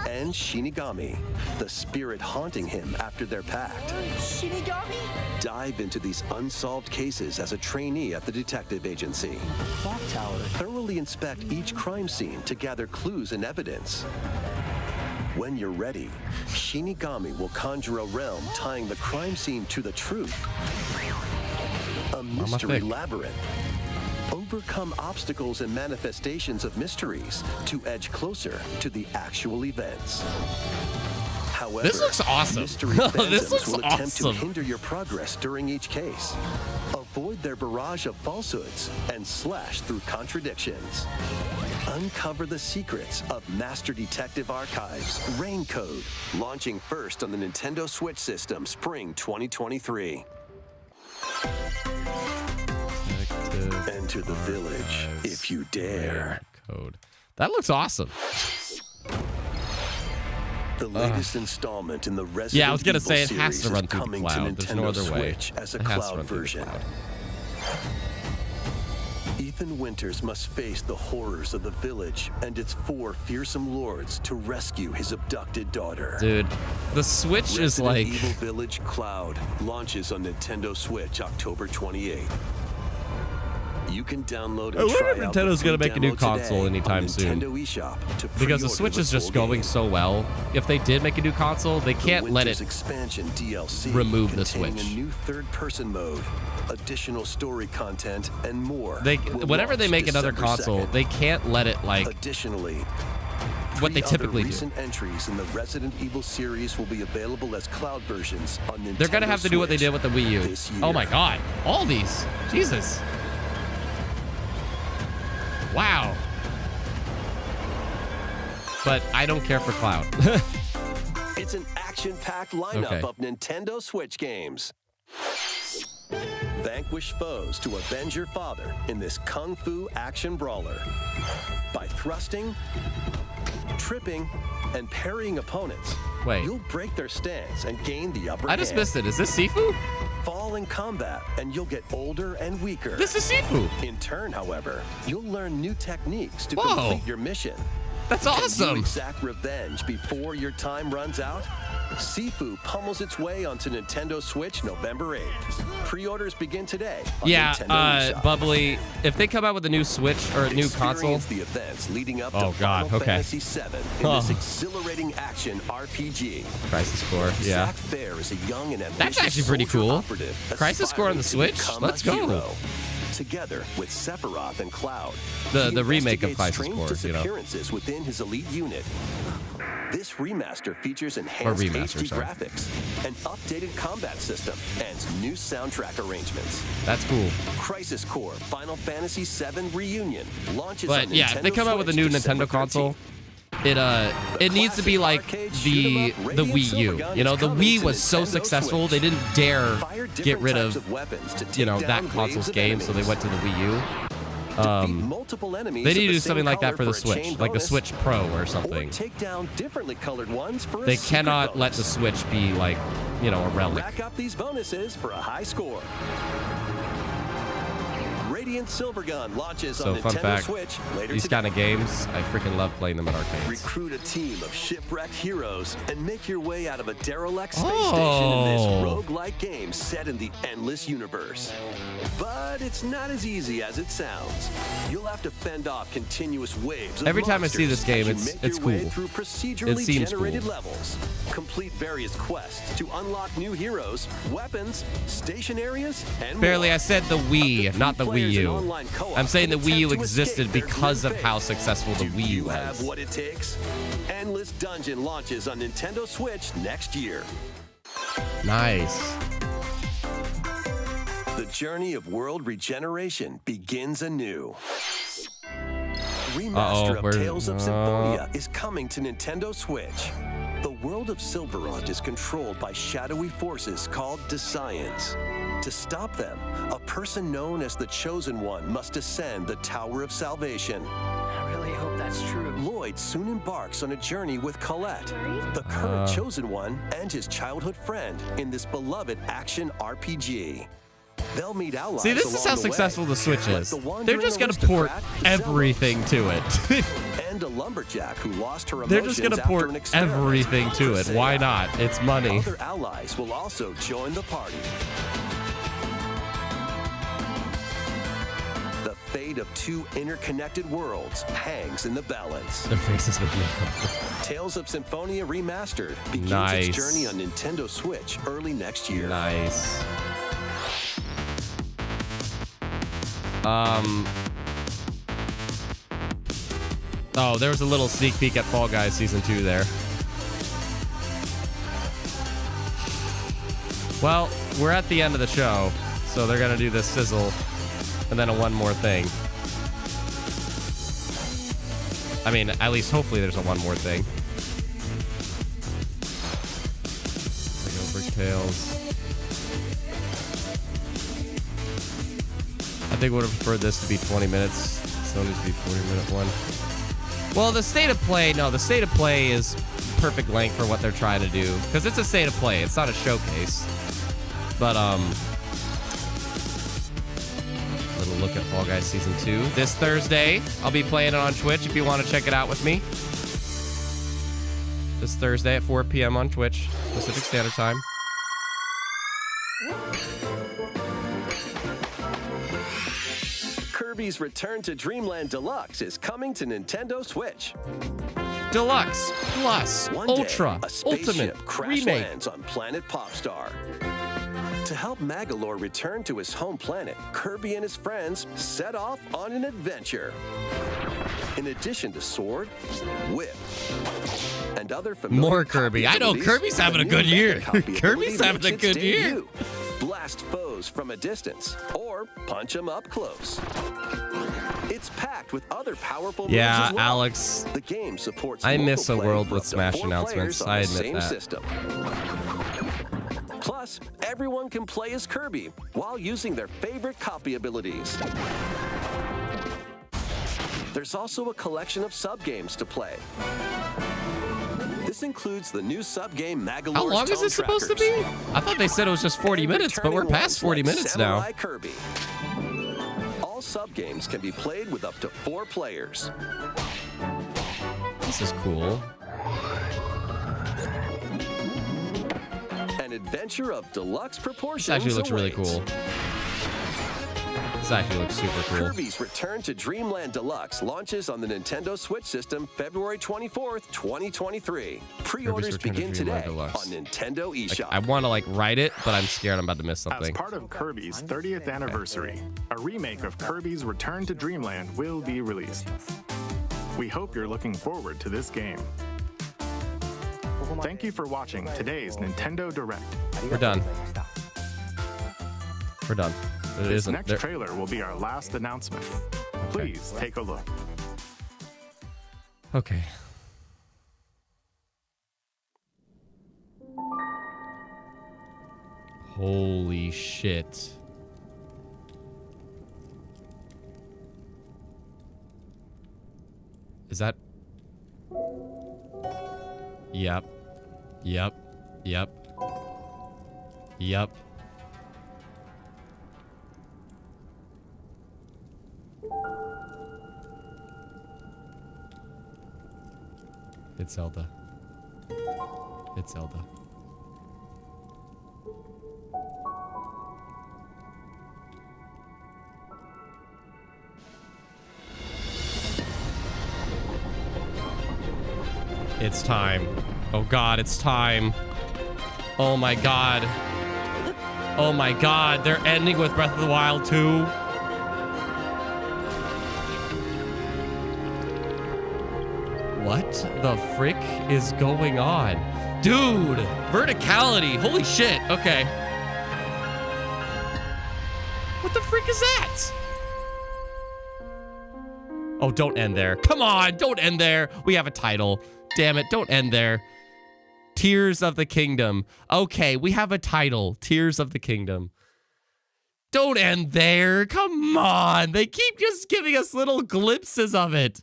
and Shinigami, the spirit haunting him after their pact. Shinigami? Dive into these unsolved cases as a trainee at the detective agency. Clock tower. Thoroughly inspect each crime scene to gather clues and evidence. When you're ready, Shinigami will conjure a realm tying the crime scene to the truth. A mystery labyrinth. Overcome obstacles and manifestations of mysteries to edge closer to the actual events. However, This looks awesome. mystery This phantoms looks will attempt to awesome. hinder your progress during each case. Avoid their barrage of falsehoods and slash through contradictions. Uncover the secrets of Master Detective Archives Rain Code, launching first on the Nintendo Switch system spring 2023. Enter the village if you dare. Code. That looks awesome. The latest installment in the Resident Yeah, I was gonna Evil say it has series to is run through the coming cloud. to There's no Nintendo other way. Switch as a It has to cloud run through the version. cloud. Ethan Winters must face the horrors of the village and its 4 fearsome lords to rescue his abducted daughter. Dude, the Switch is Resident like... Evil Village Cloud launches on Nintendo Switch October 28th. You can download and I wonder try if out the Nintendo's gonna free make a new demo today console on anytime soon. Nintendo eShop to Because the pre-order Switch is just full going game. so well. If they did make a new console, they can't let Winter's it expansion DLC remove the containing Switch. a new third-person mode, additional story content, and more. They, will whenever they launch make another December console, 2nd. they can't let it like Additionally, what they 3 typically other do. recent entries in the Resident Evil series will be available as cloud versions on Nintendo They're gonna have to do what they Switch did with the Wii U. this year. Oh my god, all these, Jesus! Wow. But I don't care for cloud. It's an action-packed lineup Okay. of Nintendo Switch games. Vanquish foes to avenge your father in this kung fu action brawler by thrusting, tripping, and parrying opponents. Wait. You'll break their stance and gain the upper I hand. just missed it. Is this Sifu? Fall in combat, and you'll get older and weaker. This is Sifu. In turn, however, you'll learn new techniques to Whoa. complete your mission. That's Can awesome. you exact revenge before your time runs out? Sifu pummels its way onto Nintendo Switch November 8th. Pre-orders begin today on Yeah, Nintendo eShop. Bubbly, if they come out with a new Switch or a new console, Experience the events leading up Oh, to God, Final okay. Fantasy VII in Oh. this exhilarating action RPG. Crisis Core, yeah. Zack Fair is a young and That's ambitious actually pretty soldier cool. operative Crisis Core on the aspiring to Switch? become Let's a go. hero. together with Sephiroth and Cloud. The remake of Investigates Crisis strange Core, you know. disappearances within his elite unit. This remaster features enhanced HD graphics, an updated combat system, and new soundtrack arrangements. That's cool. Crisis Core Final Fantasy VII Reunion launches But on yeah, Nintendo if they come out with a new Switch Nintendo December console, 13th. it needs to be like the Wii U. You know, the Wii was so successful, they didn't dare get rid of, you know, that console's game, so they went to the Wii U. They need to do something like that for the Switch, like the Switch Pro or something. Take down differently colored ones for They cannot let the Switch be like, you know, a relic. Rack up these bonuses for a high score. Radiant Silvergun launches So, on fun Nintendo fact, Switch later these today. kind of games, I freaking love playing them at arcades. Recruit a team of shipwrecked heroes and make your way out of a derelict space station in this roguelike game set in the endless universe. But it's not as easy as it sounds. You'll have to fend off continuous waves of Every time I see this monsters game, as you make it's your way cool. through procedurally It seems generated cool. levels. Complete various quests to unlock new heroes, weapons, station areas, and Barely, more. I said the Wii, not the Wii U. Online co-op I'm saying the can Wii U attempt to existed escape their because grim of how fate. successful the Do Wii U you have was. what it takes? Endless Dungeon launches on Nintendo Switch next year. Nice. The journey of world regeneration begins anew. Remaster of where's- Tales of Symphonia is coming to Nintendo Switch. The world of Silverant is controlled by shadowy forces called Descience. To stop them, a person known as the Chosen One must ascend the Tower of Salvation. I really hope that's true. Lloyd soon embarks on a journey with Colette, the current Chosen One, and his childhood friend in this beloved action RPG. They'll meet allies. See, this is how along the way, successful the Switch like is. the They're wandering just going to port aristocrat, everything to it. and a lumberjack who lost her They're emotions just going to after port an experiment. everything to it. Why not? It's money. Other allies will also join the party. The fate of two interconnected worlds hangs in the balance. Their faces would be Tales of Symphonia Remastered begins Nice. its journey on Nintendo Switch early next year. Nice. Oh, there was a little sneak peek at Fall Guys Season 2 there. Well, we're at the end of the show, so they're going to do this sizzle and then a one more thing. I mean, at least hopefully there's a one more thing. Lego Brick Tales. I think would have preferred this to be 20 minutes. Sony's be 40-minute one. Well, the state of play, no, the state of play is perfect length for what they're trying to do. Because it's a state of play. It's not a showcase. But, little look at Fall Guys Season 2. This Thursday, I'll be playing it on Twitch if you want to check it out with me. This Thursday at 4 p.m. on Twitch, Pacific Standard Time. Kirby's Return to Dreamland Deluxe is coming to Nintendo Switch. Deluxe, Plus, One Ultra, day, a spaceship Ultimate, crash Remake. lands on planet Popstar. To help Magalore return to his home planet, Kirby and his friends set off on an adventure. In addition to sword, whip, and other familiar More Kirby. I know abilities, Kirby's having a the good new year. Mega Copy Kirby's ability having a makes good its year. debut. Blast foes from a distance, or punch them up close. It's packed with other powerful moves Yeah, as well. Alex. The game supports I miss a multiplayer world for with up to Smash 4 announcements. players on I the admit same that. system. Plus, everyone can play as Kirby while using their favorite copy abilities. There's also a collection of sub-games to play. This includes the new sub-game Magalore's How long is Tone this supposed to be? Trackers. I thought they said it was just 40 And minutes, but we're returning past ones 40 like minutes Samurai now. Kirby. All sub-games can be played with up to 4 players. This is cool. An adventure of deluxe This proportions actually looks really awaits. cool. This actually looks super cool. Kirby's Return to Dreamland Deluxe launches on the Nintendo Switch system February 24th, 2023. Pre-orders Return to begin Dreamland today Deluxe. on Nintendo Like, eShop. I want to like write it, but I'm scared I'm about to miss As something. part of Kirby's 30th anniversary, a remake of Kirby's Return to Dreamland will be released. We hope you're looking forward to this game. Thank you for watching today's Nintendo Direct. We're done. We're done. It This isn't. next trailer will be our last announcement. Please take a look. Okay. Holy shit. Is that? Yep. Yep. Yep. Yep. It's Zelda. It's Zelda. It's time. Oh god, it's time. Oh my god. Oh my god, they're ending with Breath of the Wild 2. What the frick is going on? Dude, verticality. Holy shit. Okay. What the frick is that? Oh, don't end there. Come on, don't end there. We have a title. Damn it, don't end there. Tears of the Kingdom. Okay, we have a title. Tears of the Kingdom. Don't end there. Come on. They keep just giving us little glimpses of it.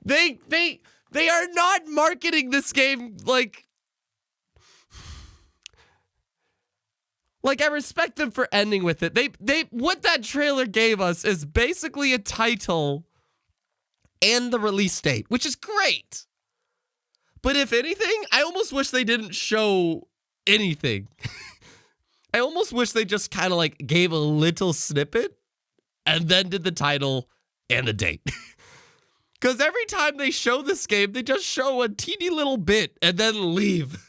They are not marketing this game like I respect them for ending with it. They what that trailer gave us is basically a title and the release date, which is great. But if anything, I almost wish they didn't show anything. I almost wish they just kind of like gave a little snippet and then did the title and the date. Because every time they show this game, they just show a teeny little bit and then leave.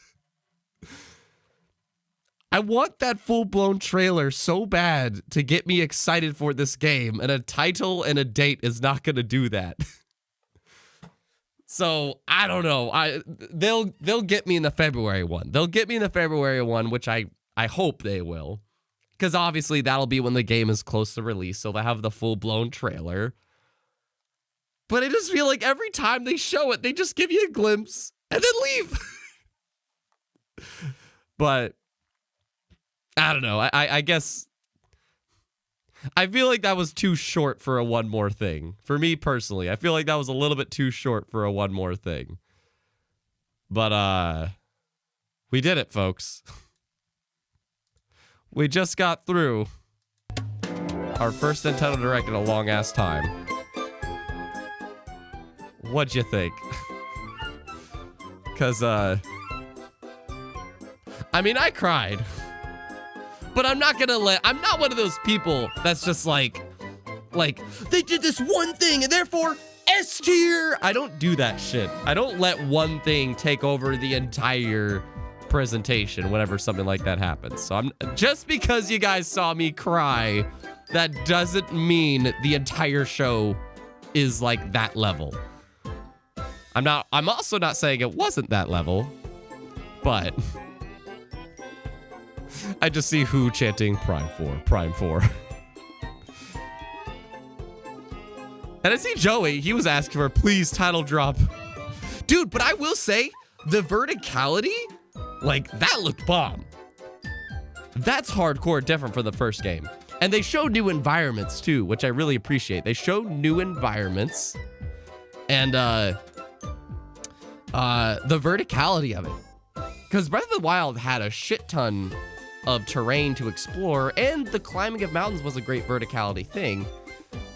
I want that full-blown trailer so bad to get me excited for this game, and a title and a date is not going to do that. So, I don't know. They'll get me in the February one. They'll get me in the February one, which I hope they will. Because obviously that'll be when the game is close to release, so they'll have the full-blown trailer. But I just feel like every time they show it, they just give you a glimpse and then leave. But I don't know. I guess I feel like that was too short for a one more thing. For me personally, I feel like that was a little bit too short for a one more thing. But we did it, folks. We just got through our first Nintendo Direct in a long ass time. What'd you think? Cause I mean, I cried. But I'm not one of those people that's just like, they did this one thing and therefore S tier. I don't do that shit. I don't let one thing take over the entire presentation whenever something like that happens. So just because you guys saw me cry, that doesn't mean the entire show is like that level. I'm also not saying it wasn't that level, but I just see who chanting Prime 4. And I see Joey, he was asking for please title drop. Dude, but I will say the verticality, like that looked bomb. That's hardcore different for the first game. And they showed new environments too, which I really appreciate. They showed new environments and the verticality of it. Because Breath of the Wild had a shit ton of terrain to explore, and the climbing of mountains was a great verticality thing.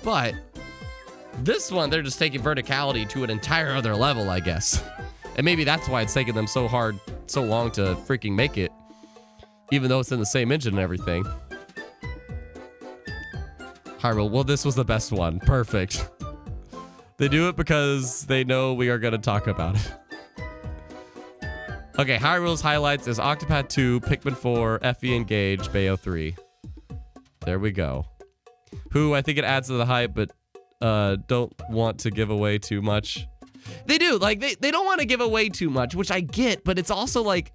But this one, they're just taking verticality to an entire other level, I guess. And maybe that's why it's taken them so hard so long to freaking make it, even though it's in the same engine and everything. Hyrule, well, this was the best one. Perfect. They do it because they know we are going to talk about it. Okay, Hyrule's highlights is Octopath 2, Pikmin 4, FE Engage, Bayo 3. There we go. Who I think it adds to the hype, but don't want to give away too much. They do, like, they don't want to give away too much, which I get, but it's also like,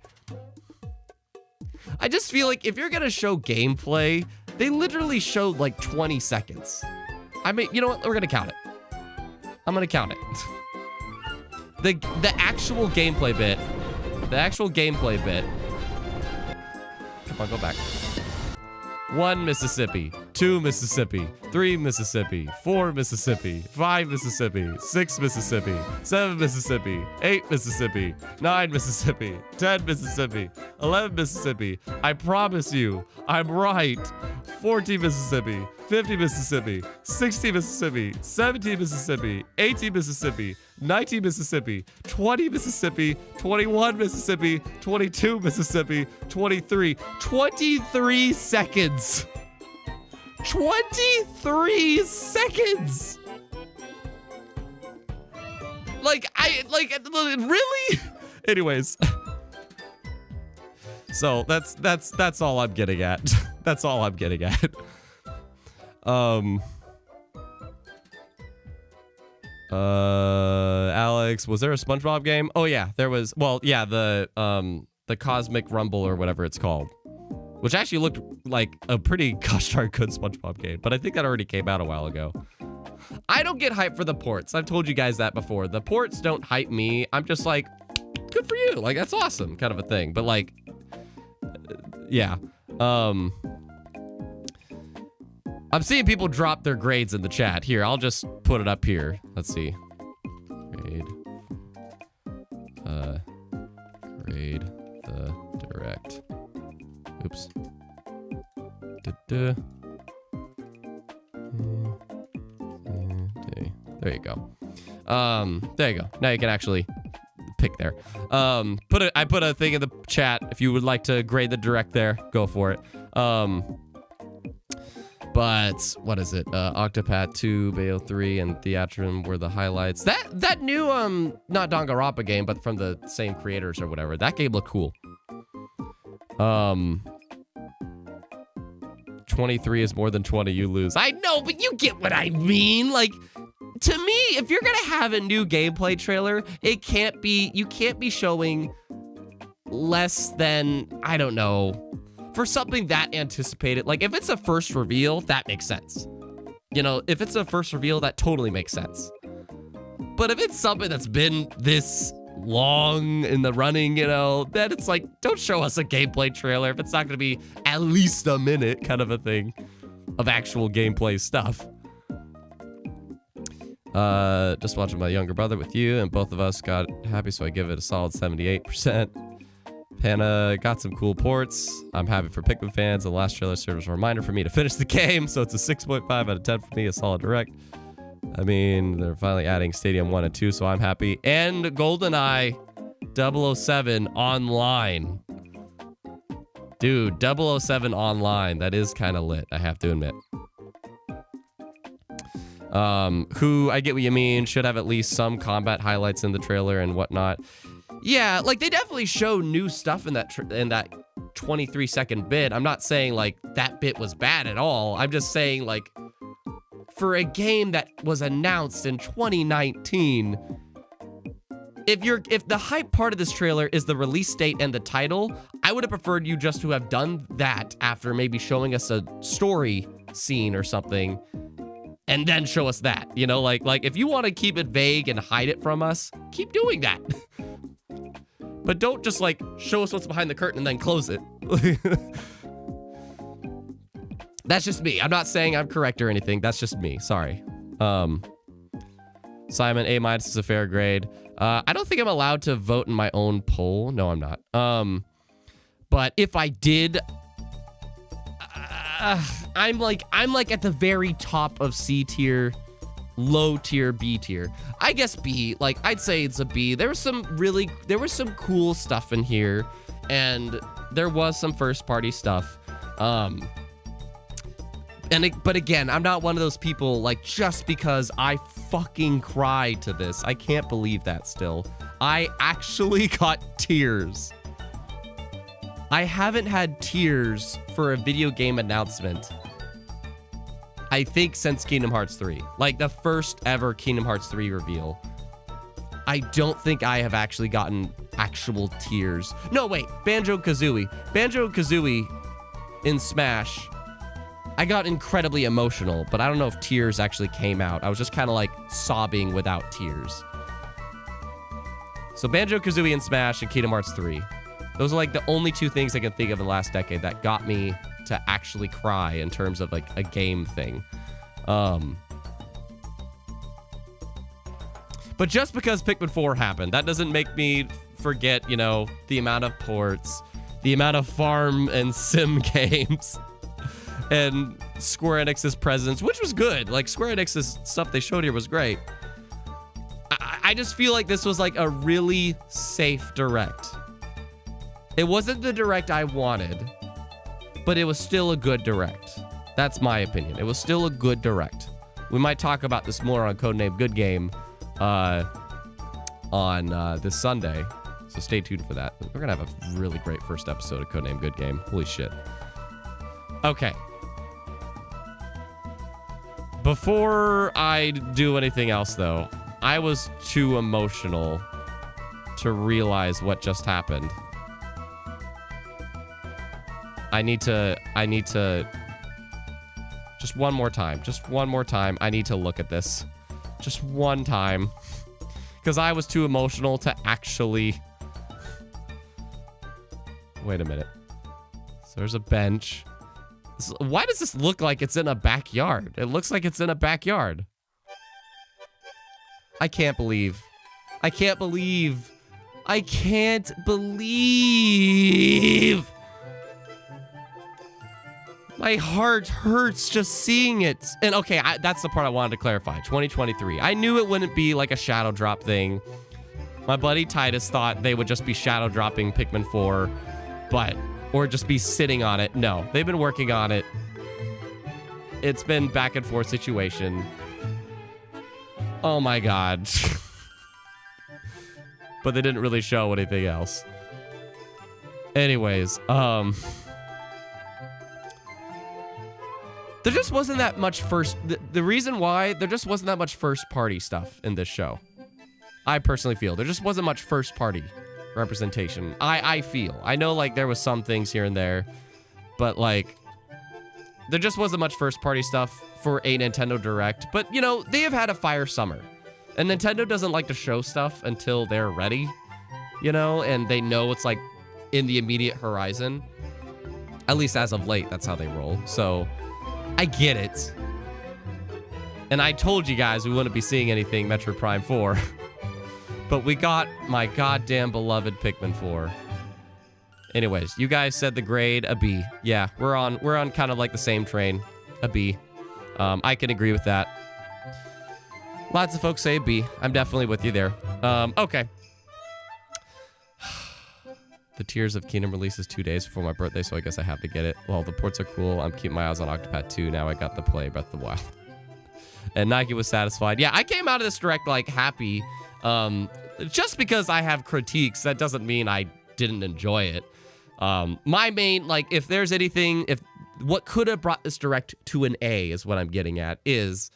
I just feel like if you're going to show gameplay, they literally showed like 20 seconds. I mean, you know what? We're going to count it. I'm going to count it. The actual gameplay bit. The actual gameplay bit. Come on, go back. 1 Mississippi, 2 Mississippi, 3 Mississippi, 4 Mississippi, 5 Mississippi, 6 Mississippi, 7 Mississippi, 8 Mississippi, 9 Mississippi, 10 Mississippi, 11 Mississippi. I promise you, I'm right. 40 Mississippi, 50 Mississippi, 60 Mississippi, 17 Mississippi, 18 Mississippi, 19 Mississippi, 20 Mississippi, 21 Mississippi, 22 Mississippi, 23 seconds. 23 seconds. Really? Anyways. So that's all I'm getting at. That's all I'm getting at. Alex, was there a SpongeBob game? Oh yeah, there was. Well, yeah, the Cosmic Rumble or whatever it's called, which actually looked like a pretty gosh darn good SpongeBob game, but I think that already came out a while ago. I don't get hyped for the ports. I've told you guys that before. The ports don't hype me. I'm just like, good for you. Like, that's awesome, kind of a thing. But like, yeah. I'm seeing people drop their grades in the chat. Here, I'll just put it up here. Let's see. Grade the direct. Oops. There you go. There you go. Now you can actually pick there. I put a thing in the chat. If you would like to grade the direct there, go for it. But what is it? Octopath 2, Bayo 3, and Theatrhythm were the highlights. That new not Danganronpa game, but from the same creators or whatever. That game looked cool. 23 is more than 20. You lose. I know, but you get what I mean. Like, to me, if you're gonna have a new gameplay trailer, you can't be showing less than, I don't know, for something that anticipated. Like, if it's a first reveal, that makes sense. You know, if it's a first reveal, that totally makes sense. But if it's something that's been this long in the running, you know, then it's like, don't show us a gameplay trailer if it's not going to be at least a minute kind of a thing of actual gameplay stuff. Just watching my younger brother with you, and both of us got happy, so I give it a solid 78%. Panda got some cool ports. I'm happy for Pikmin fans. The last trailer served as a reminder for me to finish the game, so it's a 6.5 out of 10 for me, a solid direct. I mean, they're finally adding Stadium 1 and 2, so I'm happy. And GoldenEye 007 online. Dude, 007 online. That is kind of lit, I have to admit. Who, I get what you mean, should have at least some combat highlights in the trailer and whatnot. Yeah, like, they definitely show new stuff in that 23-second bit. I'm not saying, like, that bit was bad at all. I'm just saying, like, for a game that was announced in 2019, if the hype part of this trailer is the release date and the title, I would have preferred you just to have done that after maybe showing us a story scene or something, and then show us that. You know, like if you want to keep it vague and hide it from us, keep doing that. But don't just, like, show us what's behind the curtain and then close it. That's just me. I'm not saying I'm correct or anything. That's just me. Sorry. Simon, A- is a fair grade. I don't think I'm allowed to vote in my own poll. No, I'm not. But if I did, I'm like at the very top of C tier low tier, B tier. I guess B, like I'd say it's a B. There was some cool stuff in here, and there was some first party stuff. But again, I'm not one of those people, like, just because I fucking cried to this. I can't believe that still. I actually got tears. I haven't had tears for a video game announcement, I think, since Kingdom Hearts 3. Like, the first ever Kingdom Hearts 3 reveal. I don't think I have actually gotten actual tears. No, wait. Banjo-Kazooie. Banjo-Kazooie in Smash, I got incredibly emotional, but I don't know if tears actually came out. I was just kind of like sobbing without tears. So Banjo-Kazooie and Smash and Kingdom Hearts 3. Those are like the only two things I can think of in the last decade that got me to actually cry in terms of like a game thing. But just because Pikmin 4 happened, that doesn't make me forget, you know, the amount of ports, the amount of farm and sim games, and Square Enix's presence, which was good. Like, Square Enix's stuff they showed here was great. I just feel like this was like a really safe direct. It wasn't the direct I wanted, but it was still a good direct. That's my opinion. It was still a good direct. We might talk about this more on Codename Good Game on this Sunday, so stay tuned for that. We're gonna have a really great first episode of Codename Good Game. Holy shit. Okay. Before I do anything else, though, I was too emotional to realize what just happened. I need to, just one more time, I need to look at this. Just one time. Because I was too emotional to actually... Wait a minute. So there's a bench. Why does this look like it's in a backyard? It looks like it's in a backyard. I can't believe. My heart hurts just seeing it. And okay, that's the part I wanted to clarify. 2023. I knew it wouldn't be like a shadow drop thing. My buddy Titus thought they would just be shadow dropping Pikmin 4, or just be sitting on it. No, they've been working on it. It's been back and forth situation. Oh my god. But they didn't really show anything else. Anyways, there just wasn't that much the reason why there just wasn't that much first party stuff in this show. I personally feel there just wasn't much first party representation. I feel. I know like there was some things here and there, but like there just wasn't much first party stuff for a Nintendo Direct. But you know, they have had a fire summer. And Nintendo doesn't like to show stuff until they're ready, you know, and they know it's like in the immediate horizon. At least as of late, that's how they roll. So I get it. And I told you guys we wouldn't be seeing anything Metroid Prime 4. But we got my goddamn beloved Pikmin 4. Anyways, you guys said the grade, a B. Yeah, we're on kind of like the same train, a B. I can agree with that. Lots of folks say B. I'm definitely with you there. Okay. The Tears of Kingdom releases 2 days before my birthday, so I guess I have to get it. Well, the ports are cool. I'm keeping my eyes on Octopath 2. Now I got to play Breath of the Wild. And Nike was satisfied. Yeah, I came out of this direct, like, happy. Just because I have critiques, that doesn't mean I didn't enjoy it. My main, like, if there's anything, what could have brought this direct to an A is what I'm getting at, is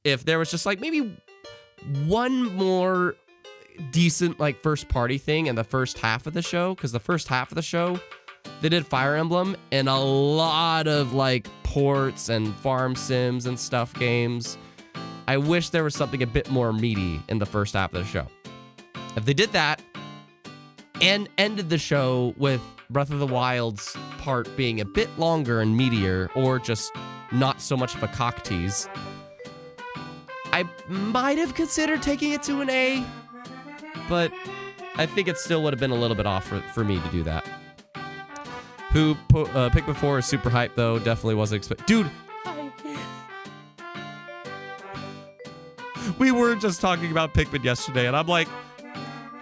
if there was just, like, maybe one more decent, like, first party thing in the first half of the show, because the first half of the show, they did Fire Emblem and a lot of, like, ports and farm sims and stuff games. I wish there was something a bit more meaty in the first half of the show. If they did that and ended the show with Breath of the Wild's part being a bit longer and meatier, or just not so much of a cock tease, I might have considered taking it to an A, but I think it still would have been a little bit off for me to do that. Pikmin 4 is super hyped, though. Definitely wasn't expecting. Dude! We were just talking about Pikmin yesterday, and I'm like,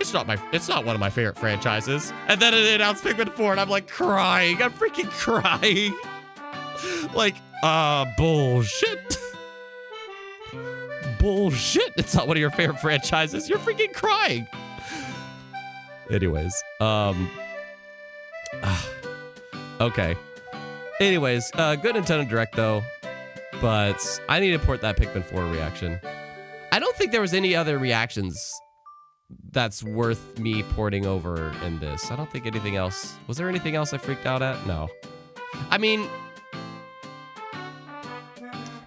it's not one of my favorite franchises. And then it announced Pikmin 4, and I'm like crying. I'm freaking crying. Like, bullshit. Bullshit. It's not one of your favorite franchises. You're freaking crying. Anyways, okay. Anyways, good Nintendo Direct though, but I need to port that Pikmin 4 reaction. I don't think there was any other reactions that's worth me porting over in this. I don't think anything else. Was there anything else I freaked out at? No. I mean,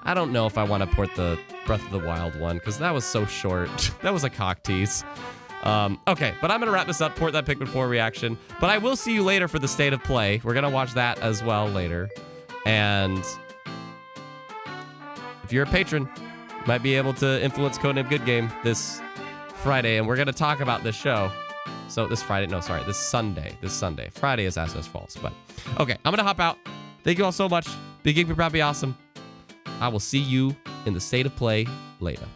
I don't know if I want to port the Breath of the Wild one because that was so short. That was a cock tease. Okay, but I'm going to wrap this up, port that Pikmin 4 reaction. But I will see you later for the State of Play. We're going to watch that as well later. And if you're a patron, you might be able to influence Codename Good Game this Friday. And we're going to talk about this show. So this Friday, no, sorry, this Sunday. Friday is SS Falls. But okay, I'm going to hop out. Thank you all so much. Be geek, be proud, be awesome. I will see you in the State of Play later.